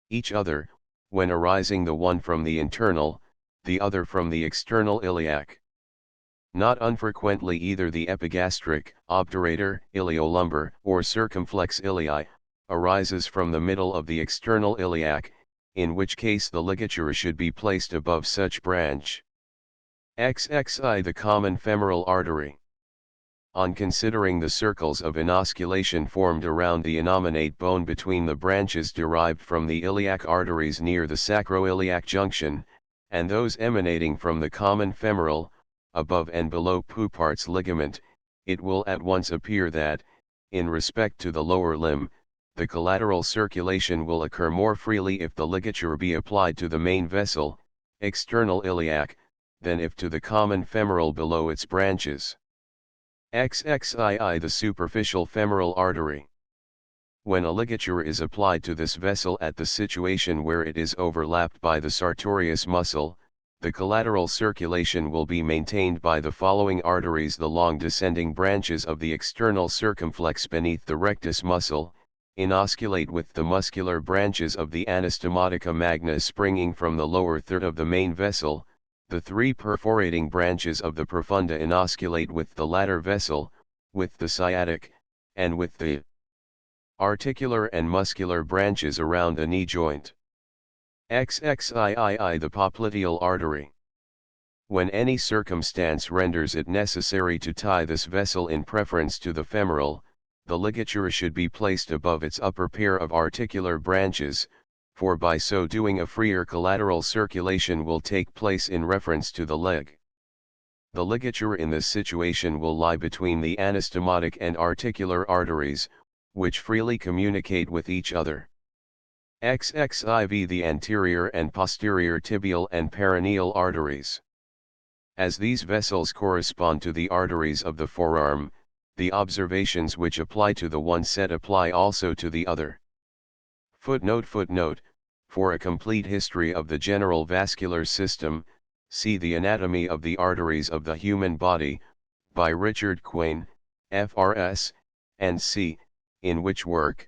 each other, when arising the one from the internal, the other from the external iliac. Not unfrequently either the epigastric, obturator, iliolumbar, or circumflex ilii, arises from the middle of the external iliac, in which case the ligature should be placed above such branch. XXI. The common femoral artery. On considering the circles of inosculation formed around the innominate bone between the branches derived from the iliac arteries near the sacroiliac junction, and those emanating from the common femoral, above and below Poupart's ligament, it will at once appear that, in respect to the lower limb, the collateral circulation will occur more freely if the ligature be applied to the main vessel, external iliac, than if to the common femoral below its branches. XXII. The superficial femoral artery. When a ligature is applied to this vessel at the situation where it is overlapped by the sartorius muscle, the collateral circulation will be maintained by the following arteries: the long descending branches of the external circumflex beneath the rectus muscle, inosculate with the muscular branches of the anastomotica magna springing from the lower third of the main vessel, the three perforating branches of the profunda inosculate with the latter vessel, with the sciatic, and with the articular and muscular branches around the knee joint. XXIII. The popliteal artery. When any circumstance renders it necessary to tie this vessel in preference to the femoral, the ligature should be placed above its upper pair of articular branches, for by so doing a freer collateral circulation will take place in reference to the leg. The ligature in this situation will lie between the anastomotic and articular arteries, which freely communicate with each other. XXIV. The anterior and posterior tibial and peroneal arteries. As these vessels correspond to the arteries of the forearm, the observations which apply to the one set apply also to the other. Footnote: for a complete history of the general vascular system, see The Anatomy of the Arteries of the Human Body, by Richard Quain, F.R.S., and c. in which work,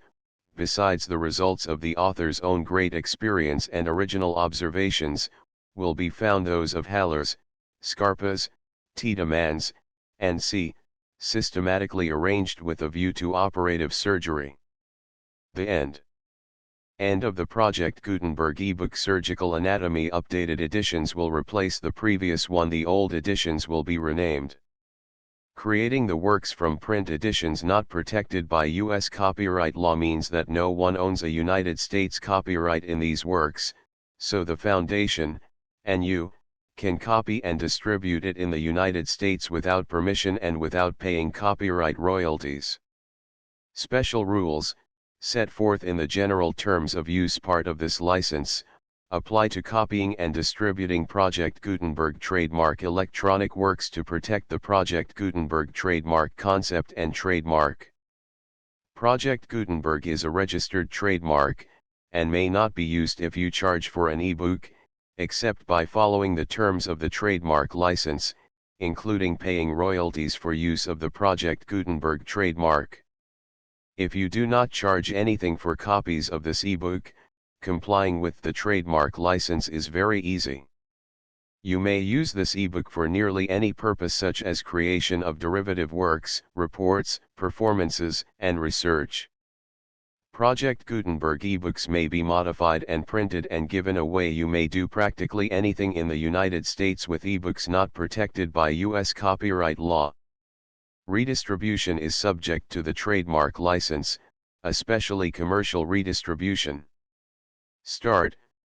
besides the results of the author's own great experience and original observations, will be found those of Hallers, Scarpas, Tiedemanns, and c. systematically arranged with a view to operative surgery. The end. End of the Project Gutenberg ebook. Surgical Anatomy updated editions will replace the previous one. The old editions will be renamed. Creating the works from print editions not protected by U.S. copyright law means that no one owns a United States copyright in these works, so the Foundation, and you, can copy and distribute it in the United States without permission and without paying copyright royalties. Special rules, set forth in the general terms of use part of this license, apply to copying and distributing Project Gutenberg trademark electronic works to protect the Project Gutenberg trademark concept and trademark. Project Gutenberg is a registered trademark, and may not be used if you charge for an ebook, except by following the terms of the trademark license, including paying royalties for use of the Project Gutenberg trademark. If you do not charge anything for copies of this ebook, complying with the trademark license is very easy. You may use this ebook for nearly any purpose such as creation of derivative works, reports, performances, and research. Project Gutenberg ebooks may be modified and printed and given away. You may do practically anything in the United States with ebooks not protected by U.S. copyright law. Redistribution is subject to the trademark license, especially commercial redistribution. Start,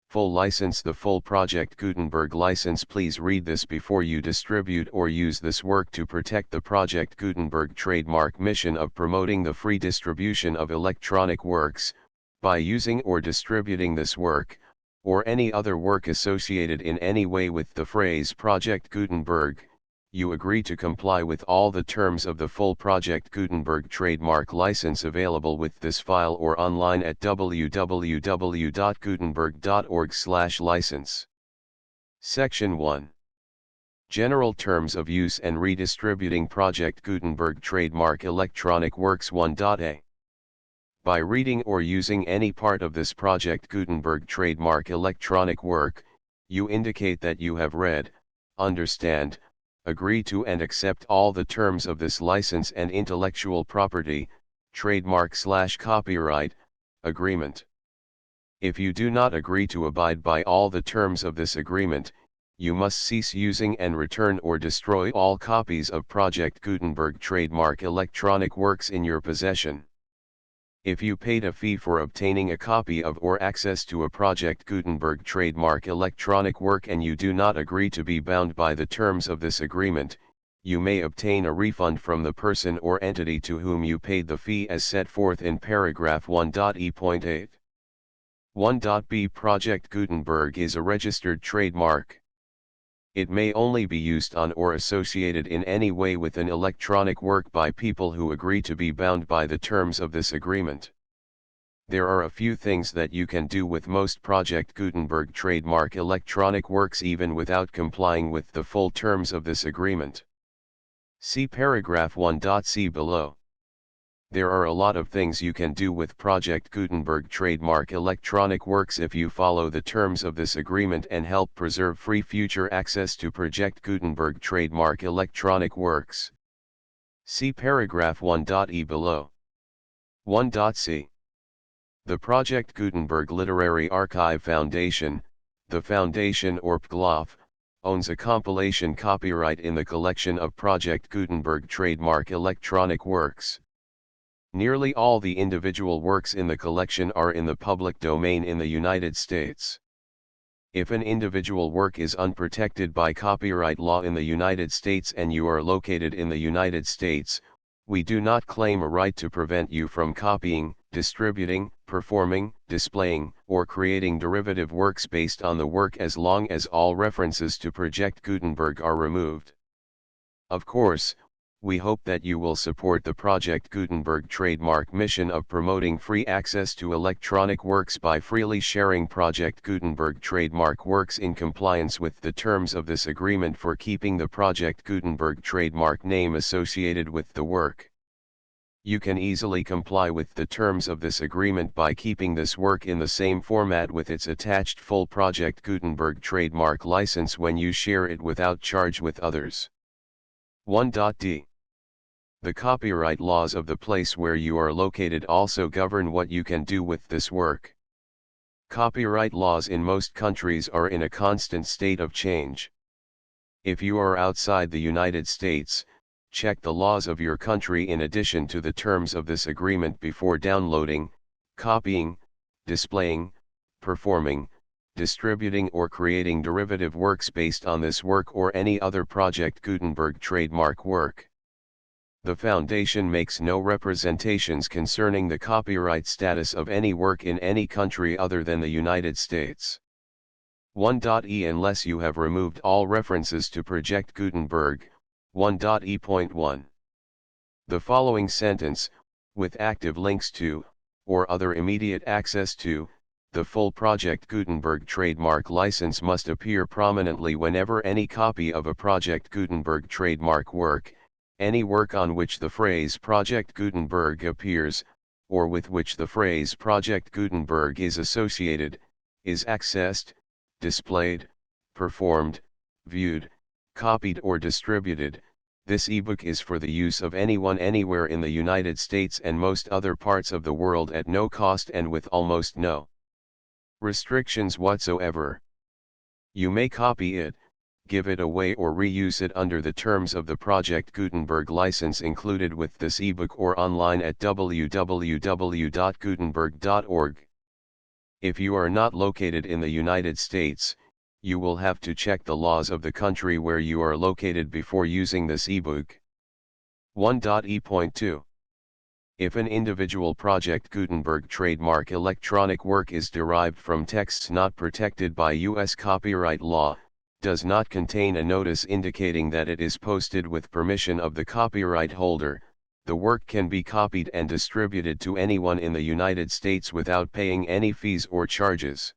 full license. The full Project Gutenberg license. Please read this before you distribute or use this work to protect the Project Gutenberg trademark mission of promoting the free distribution of electronic works, by using or distributing this work, or any other work associated in any way with the phrase Project Gutenberg. You agree to comply with all the terms of the full Project Gutenberg trademark license available with this file or online at www.gutenberg.org/license. Section 1. General Terms of Use and Redistributing Project Gutenberg Trademark Electronic Works 1.a. By reading or using any part of this Project Gutenberg trademark electronic work, you indicate that you have read, understand, agree to and accept all the terms of this license and intellectual property, trademark/copyright, agreement. If you do not agree to abide by all the terms of this agreement, you must cease using and return or destroy all copies of Project Gutenberg trademark electronic works in your possession. If you paid a fee for obtaining a copy of or access to a Project Gutenberg trademark electronic work and you do not agree to be bound by the terms of this agreement, you may obtain a refund from the person or entity to whom you paid the fee as set forth in paragraph 1.e.8. 1.b. Project Gutenberg is a registered trademark. It may only be used on or associated in any way with an electronic work by people who agree to be bound by the terms of this agreement. There are a few things that you can do with most Project Gutenberg trademark electronic works even without complying with the full terms of this agreement. See paragraph 1.c below. There are a lot of things you can do with Project Gutenberg trademark electronic works if you follow the terms of this agreement and help preserve free future access to Project Gutenberg trademark electronic works. See paragraph 1.e below. 1.c. The Project Gutenberg Literary Archive Foundation, the Foundation or PGLOF, owns a compilation copyright in the collection of Project Gutenberg trademark electronic works. Nearly all the individual works in the collection are in the public domain in the United States. If an individual work is unprotected by copyright law in the United States and you are located in the United States, we do not claim a right to prevent you from copying, distributing, performing, displaying, or creating derivative works based on the work as long as all references to Project Gutenberg are removed. Of course, we hope that you will support the Project Gutenberg trademark mission of promoting free access to electronic works by freely sharing Project Gutenberg trademark works in compliance with the terms of this agreement for keeping the Project Gutenberg trademark name associated with the work. You can easily comply with the terms of this agreement by keeping this work in the same format with its attached full Project Gutenberg trademark license when you share it without charge with others. 1.d. The copyright laws of the place where you are located also govern what you can do with this work. Copyright laws in most countries are in a constant state of change. If you are outside the United States, check the laws of your country in addition to the terms of this agreement before downloading, copying, displaying, performing, distributing or creating derivative works based on this work or any other Project Gutenberg trademark work. The Foundation makes no representations concerning the copyright status of any work in any country other than the United States. 1.e Unless you have removed all references to Project Gutenberg, 1.e.1. The following sentence, with active links to, or other immediate access to, the full Project Gutenberg trademark license must appear prominently whenever any copy of a Project Gutenberg trademark work, any work on which the phrase Project Gutenberg appears, or with which the phrase Project Gutenberg is associated, is accessed, displayed, performed, viewed, copied or distributed. This ebook is for the use of anyone anywhere in the United States and most other parts of the world at no cost and with almost no restrictions whatsoever. You may copy it, give it away or reuse it under the terms of the Project Gutenberg license included with this ebook or online at www.gutenberg.org. If you are not located in the United States, you will have to check the laws of the country where you are located before using this ebook. 1.e.2. If an individual Project Gutenberg trademark electronic work is derived from texts not protected by U.S. copyright law, does not contain a notice indicating that it is posted with permission of the copyright holder, the work can be copied and distributed to anyone in the United States without paying any fees or charges.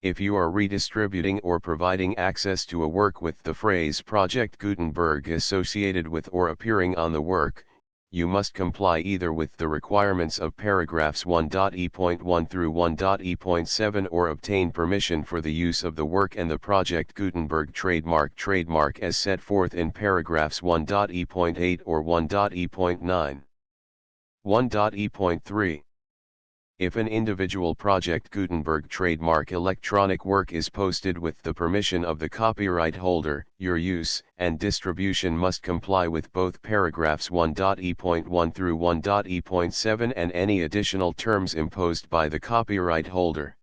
If you are redistributing or providing access to a work with the phrase Project Gutenberg associated with or appearing on the work, you must comply either with the requirements of paragraphs 1.e.1 through 1.e.7 or obtain permission for the use of the work and the Project Gutenberg trademark as set forth in paragraphs 1.e.8 or 1.e.9. 1.e.3. If an individual Project Gutenberg trademark electronic work is posted with the permission of the copyright holder, your use and distribution must comply with both paragraphs 1.e.1 through 1.e.7 and any additional terms imposed by the copyright holder.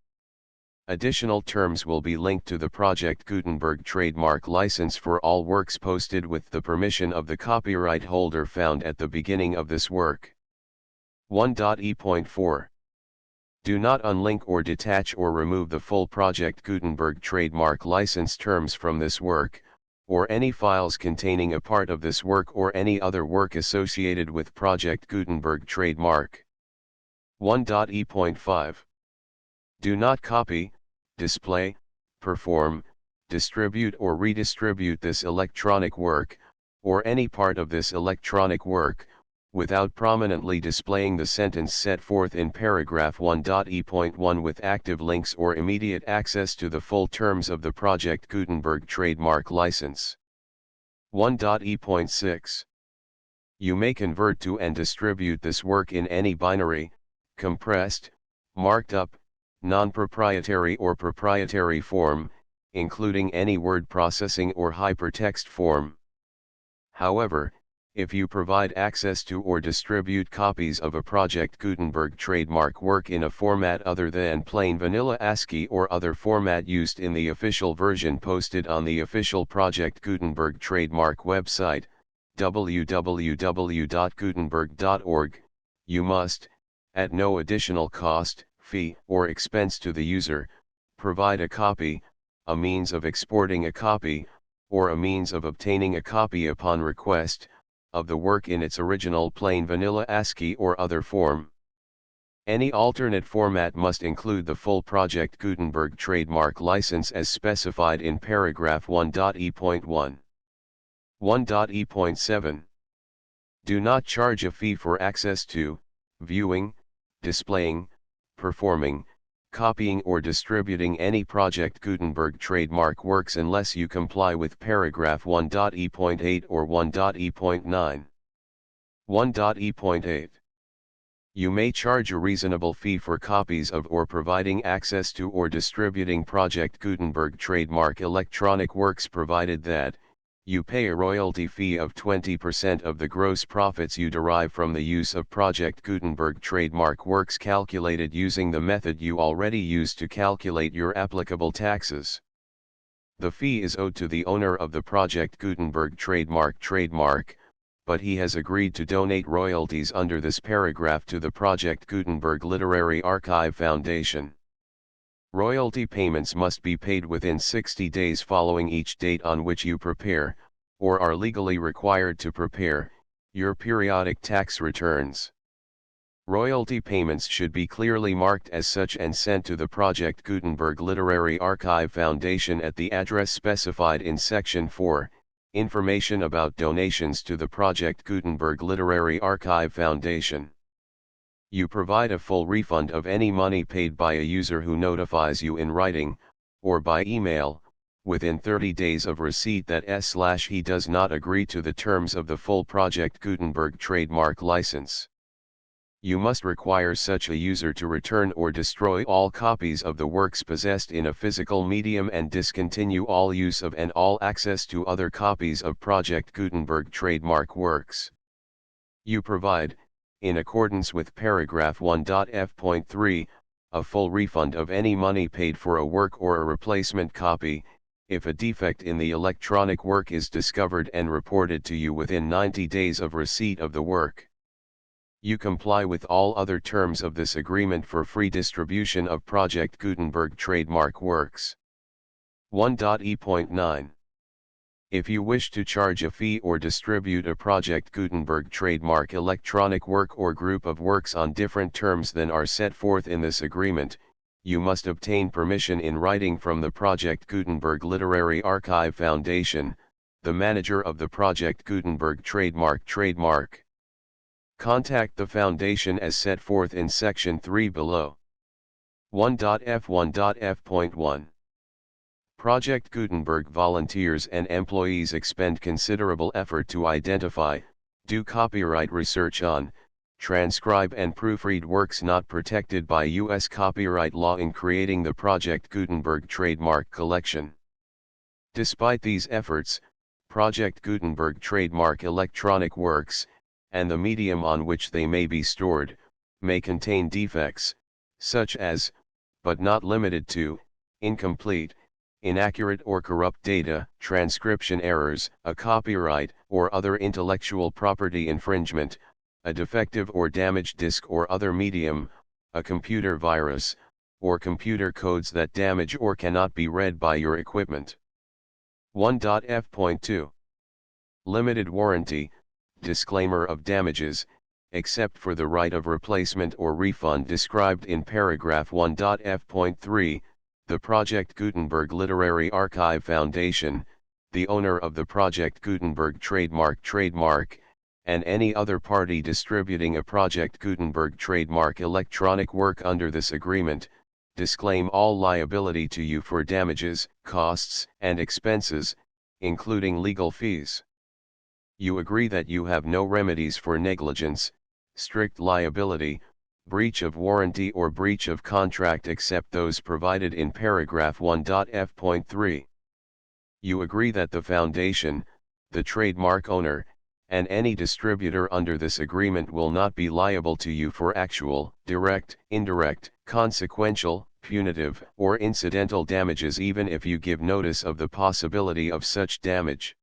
Additional terms will be linked to the Project Gutenberg trademark license for all works posted with the permission of the copyright holder found at the beginning of this work. 1.e.4. Do not unlink or detach or remove the full Project Gutenberg trademark license terms from this work, or any files containing a part of this work or any other work associated with Project Gutenberg trademark. 1.e.5. Do not copy, display, perform, distribute or redistribute this electronic work, or any part of this electronic work, without prominently displaying the sentence set forth in paragraph 1.e.1 with active links or immediate access to the full terms of the Project Gutenberg trademark license. 1.e.6. You may convert to and distribute this work in any binary, compressed, marked up, non-proprietary or proprietary form, including any word processing or hypertext form. However, if you provide access to or distribute copies of a Project Gutenberg trademark work in a format other than plain vanilla ASCII or other format used in the official version posted on the official Project Gutenberg trademark website, www.gutenberg.org, you must, at no additional cost, fee, or expense to the user, provide a copy, a means of exporting a copy, or a means of obtaining a copy upon request, of the work in its original plain vanilla ASCII or other form. Any alternate format must include the full Project Gutenberg trademark license as specified in paragraph 1.e.1. 1.e.7. Do not charge a fee for access to, viewing, displaying, performing, copying or distributing any Project Gutenberg trademark works unless you comply with paragraph 1.e.8 or 1.e.9. 1.e.8. You may charge a reasonable fee for copies of or providing access to or distributing Project Gutenberg trademark electronic works provided that, You pay a royalty fee of 20% of the gross profits you derive from the use of Project Gutenberg trademark works calculated using the method you already use to calculate your applicable taxes. The fee is owed to the owner of the Project Gutenberg trademark, but he has agreed to donate royalties under this paragraph to the Project Gutenberg Literary Archive Foundation. Royalty payments must be paid within 60 days following each date on which you prepare, or are legally required to prepare, your periodic tax returns. Royalty payments should be clearly marked as such and sent to the Project Gutenberg Literary Archive Foundation at the address specified in Section 4, Information about donations to the Project Gutenberg Literary Archive Foundation. You provide a full refund of any money paid by a user who notifies you in writing, or by email, within 30 days of receipt that he does not agree to the terms of the full Project Gutenberg trademark license. You must require such a user to return or destroy all copies of the works possessed in a physical medium and discontinue all use of and all access to other copies of Project Gutenberg trademark works. You provide, in accordance with paragraph 1.f.3, a full refund of any money paid for a work or a replacement copy, if a defect in the electronic work is discovered and reported to you within 90 days of receipt of the work. You comply with all other terms of this agreement for free distribution of Project Gutenberg trademark works. 1.e.9. If you wish to charge a fee or distribute a Project Gutenberg trademark electronic work or group of works on different terms than are set forth in this agreement, you must obtain permission in writing from the Project Gutenberg Literary Archive Foundation, the manager of the Project Gutenberg trademark. Contact the Foundation as set forth in Section 3 below. 1.f1.f.1. Project Gutenberg volunteers and employees expend considerable effort to identify, do copyright research on, transcribe and proofread works not protected by U.S. copyright law in creating the Project Gutenberg trademark collection. Despite these efforts, Project Gutenberg trademark electronic works, and the medium on which they may be stored, may contain defects, such as, but not limited to, incomplete, inaccurate or corrupt data, transcription errors, a copyright or other intellectual property infringement, a defective or damaged disk or other medium, a computer virus, or computer codes that damage or cannot be read by your equipment. 1.f.2. Limited warranty, disclaimer of damages, except for the right of replacement or refund described in paragraph 1.f.3, the Project Gutenberg Literary Archive Foundation, the owner of the Project Gutenberg trademark, and any other party distributing a Project Gutenberg trademark electronic work under this agreement, disclaim all liability to you for damages, costs, and expenses, including legal fees. You agree that you have no remedies for negligence, strict liability, breach of warranty or breach of contract except those provided in paragraph 1.f.3. You agree that the Foundation, the trademark owner, and any distributor under this agreement will not be liable to you for actual, direct, indirect, consequential, punitive, or incidental damages even if you give notice of the possibility of such damage.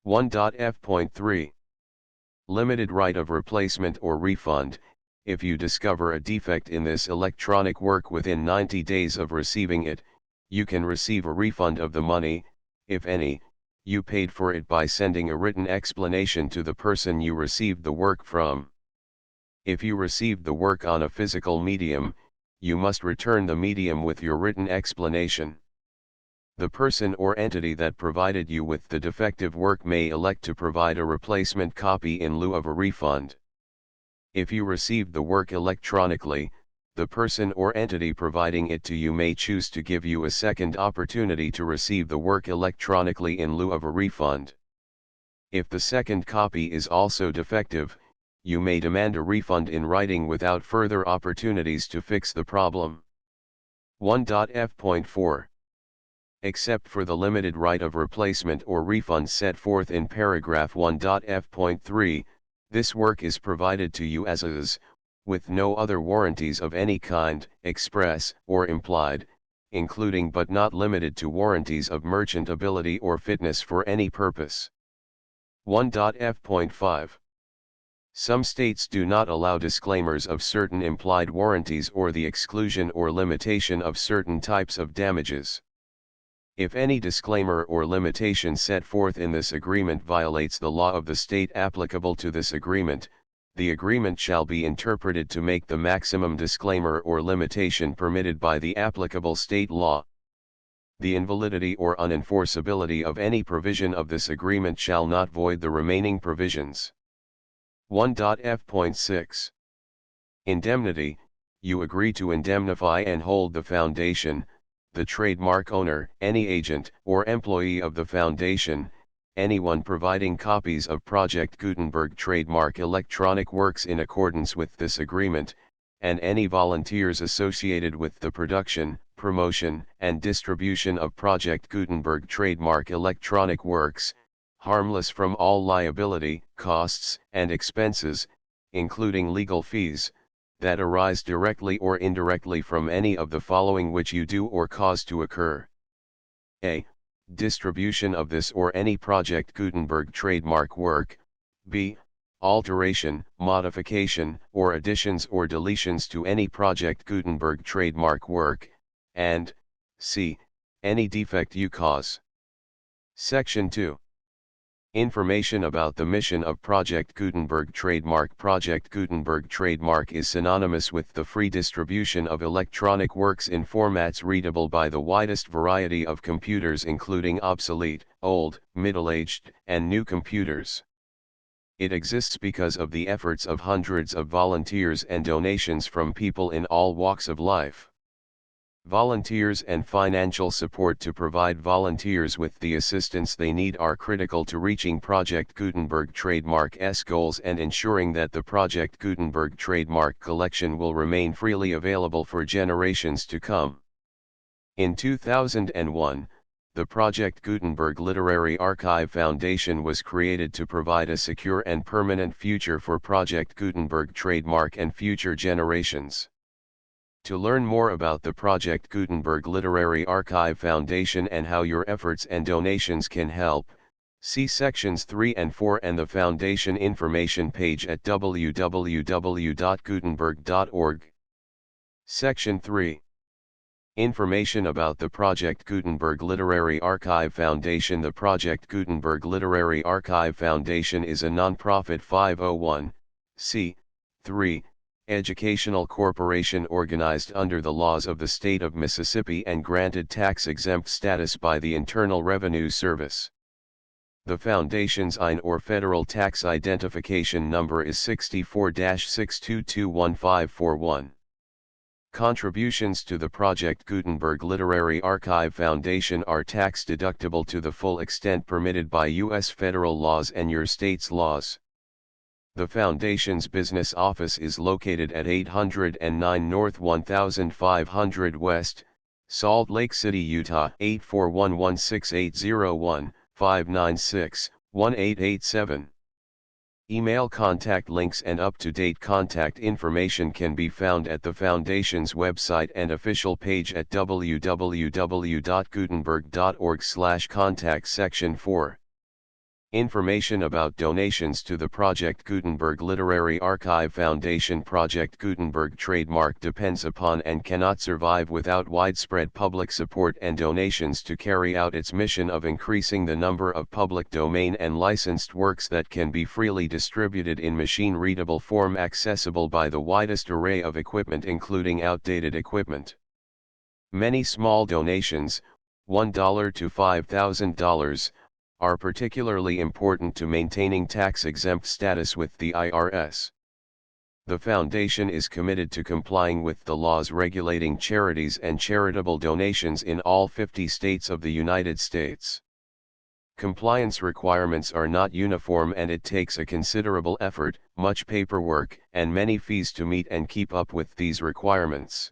1.f.3. Limited right of replacement or refund. If you discover a defect in this electronic work within 90 days of receiving it, you can receive a refund of the money, if any, you paid for it by sending a written explanation to the person you received the work from. If you received the work on a physical medium, you must return the medium with your written explanation. The person or entity that provided you with the defective work may elect to provide a replacement copy in lieu of a refund. If you received the work electronically, the person or entity providing it to you may choose to give you a second opportunity to receive the work electronically in lieu of a refund. If the second copy is also defective, you may demand a refund in writing without further opportunities to fix the problem. 1.f.4. except for the limited right of replacement or refund set forth in paragraph 1.f.3, this work is provided to you as is, with no other warranties of any kind, express or implied, including but not limited to warranties of merchantability or fitness for any purpose. 1.f.5. Some states do not allow disclaimers of certain implied warranties or the exclusion or limitation of certain types of damages. If any disclaimer or limitation set forth in this agreement violates the law of the state applicable to this agreement, the agreement shall be interpreted to make the maximum disclaimer or limitation permitted by the applicable state law. The invalidity or unenforceability of any provision of this agreement shall not void the remaining provisions. 1.f.6. Indemnity. You agree to indemnify and hold the foundation, the trademark owner, any agent or employee of the foundation, anyone providing copies of Project Gutenberg trademark electronic works in accordance with this agreement, and any volunteers associated with the production, promotion, and distribution of Project Gutenberg trademark electronic works, harmless from all liability, costs, and expenses, including legal fees, that arise directly or indirectly from any of the following which you do or cause to occur. A. Distribution of this or any Project Gutenberg trademark work. B. Alteration, modification, or additions or deletions to any Project Gutenberg trademark work, and C. Any defect you cause. Section 2. Information about the mission of Project Gutenberg trademark. Project Gutenberg trademark is synonymous with the free distribution of electronic works in formats readable by the widest variety of computers, including obsolete, old, middle-aged, and new computers. It exists because of the efforts of hundreds of volunteers and donations from people in all walks of life. Volunteers and financial support to provide volunteers with the assistance they need are critical to reaching Project Gutenberg trademark's goals and ensuring that the Project Gutenberg trademark collection will remain freely available for generations to come. In 2001, the Project Gutenberg Literary Archive Foundation was created to provide a secure and permanent future for Project Gutenberg trademark and future generations. To learn more about the Project Gutenberg Literary Archive Foundation and how your efforts and donations can help, see sections 3 and 4 and the Foundation information page at www.gutenberg.org. Section 3. Information about the Project Gutenberg Literary Archive Foundation. The Project Gutenberg Literary Archive Foundation is a non-profit 501(c)(3) educational corporation organized under the laws of the state of Mississippi and granted tax-exempt status by the Internal Revenue Service. The Foundation's IN or Federal Tax Identification Number is 64-6221541. Contributions to the Project Gutenberg Literary Archive Foundation are tax-deductible to the full extent permitted by U.S. federal laws and your state's laws. The Foundation's business office is located at 809 North 1500 West, Salt Lake City, Utah 841-16808-596-1887. Email contact links and up-to-date contact information can be found at the Foundation's website and official page at www.gutenberg.org/contact. Section 4. Information about donations to the Project Gutenberg Literary Archive Foundation. Project Gutenberg trademark depends upon and cannot survive without widespread public support and donations to carry out its mission of increasing the number of public domain and licensed works that can be freely distributed in machine-readable form accessible by the widest array of equipment, including outdated equipment. Many small donations, $1 to $5,000, are particularly important to maintaining tax-exempt status with the IRS. The Foundation is committed to complying with the laws regulating charities and charitable donations in all 50 states of the United States. Compliance requirements are not uniform and it takes a considerable effort, much paperwork, and many fees to meet and keep up with these requirements.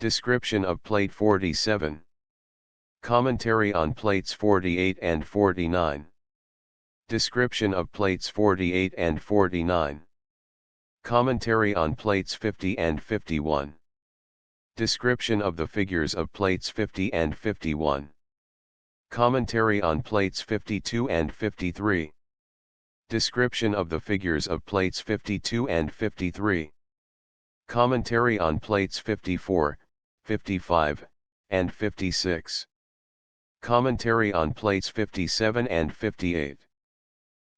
Description of Plate 47. Commentary on Plates 48 and 49. Description of Plates 48 and 49. Commentary on Plates 50 and 51. Description of the figures of Plates 50 and 51. Commentary on Plates 52 and 53. Description of the figures of Plates 52 and 53. Commentary on Plates 54, 55, and 56. Commentary on Plates 57 and 58.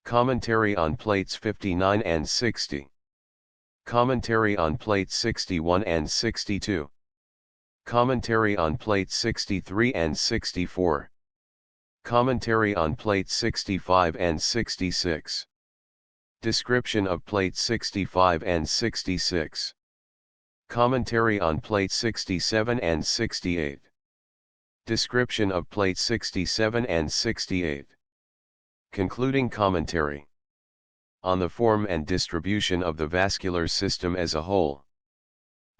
Commentary on Plates 59 and 60. Commentary on Plates 61 and 62. Commentary on Plates 63 and 64. Commentary on Plates 65 and 66. Description of Plates 65 and 66. Commentary on Plate 67 and 68. Description of Plate 67 and 68. Concluding commentary. On the form and distribution of the vascular system as a whole.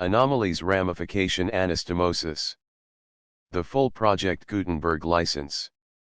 Anomalies, ramification, anastomosis. The full Project Gutenberg license.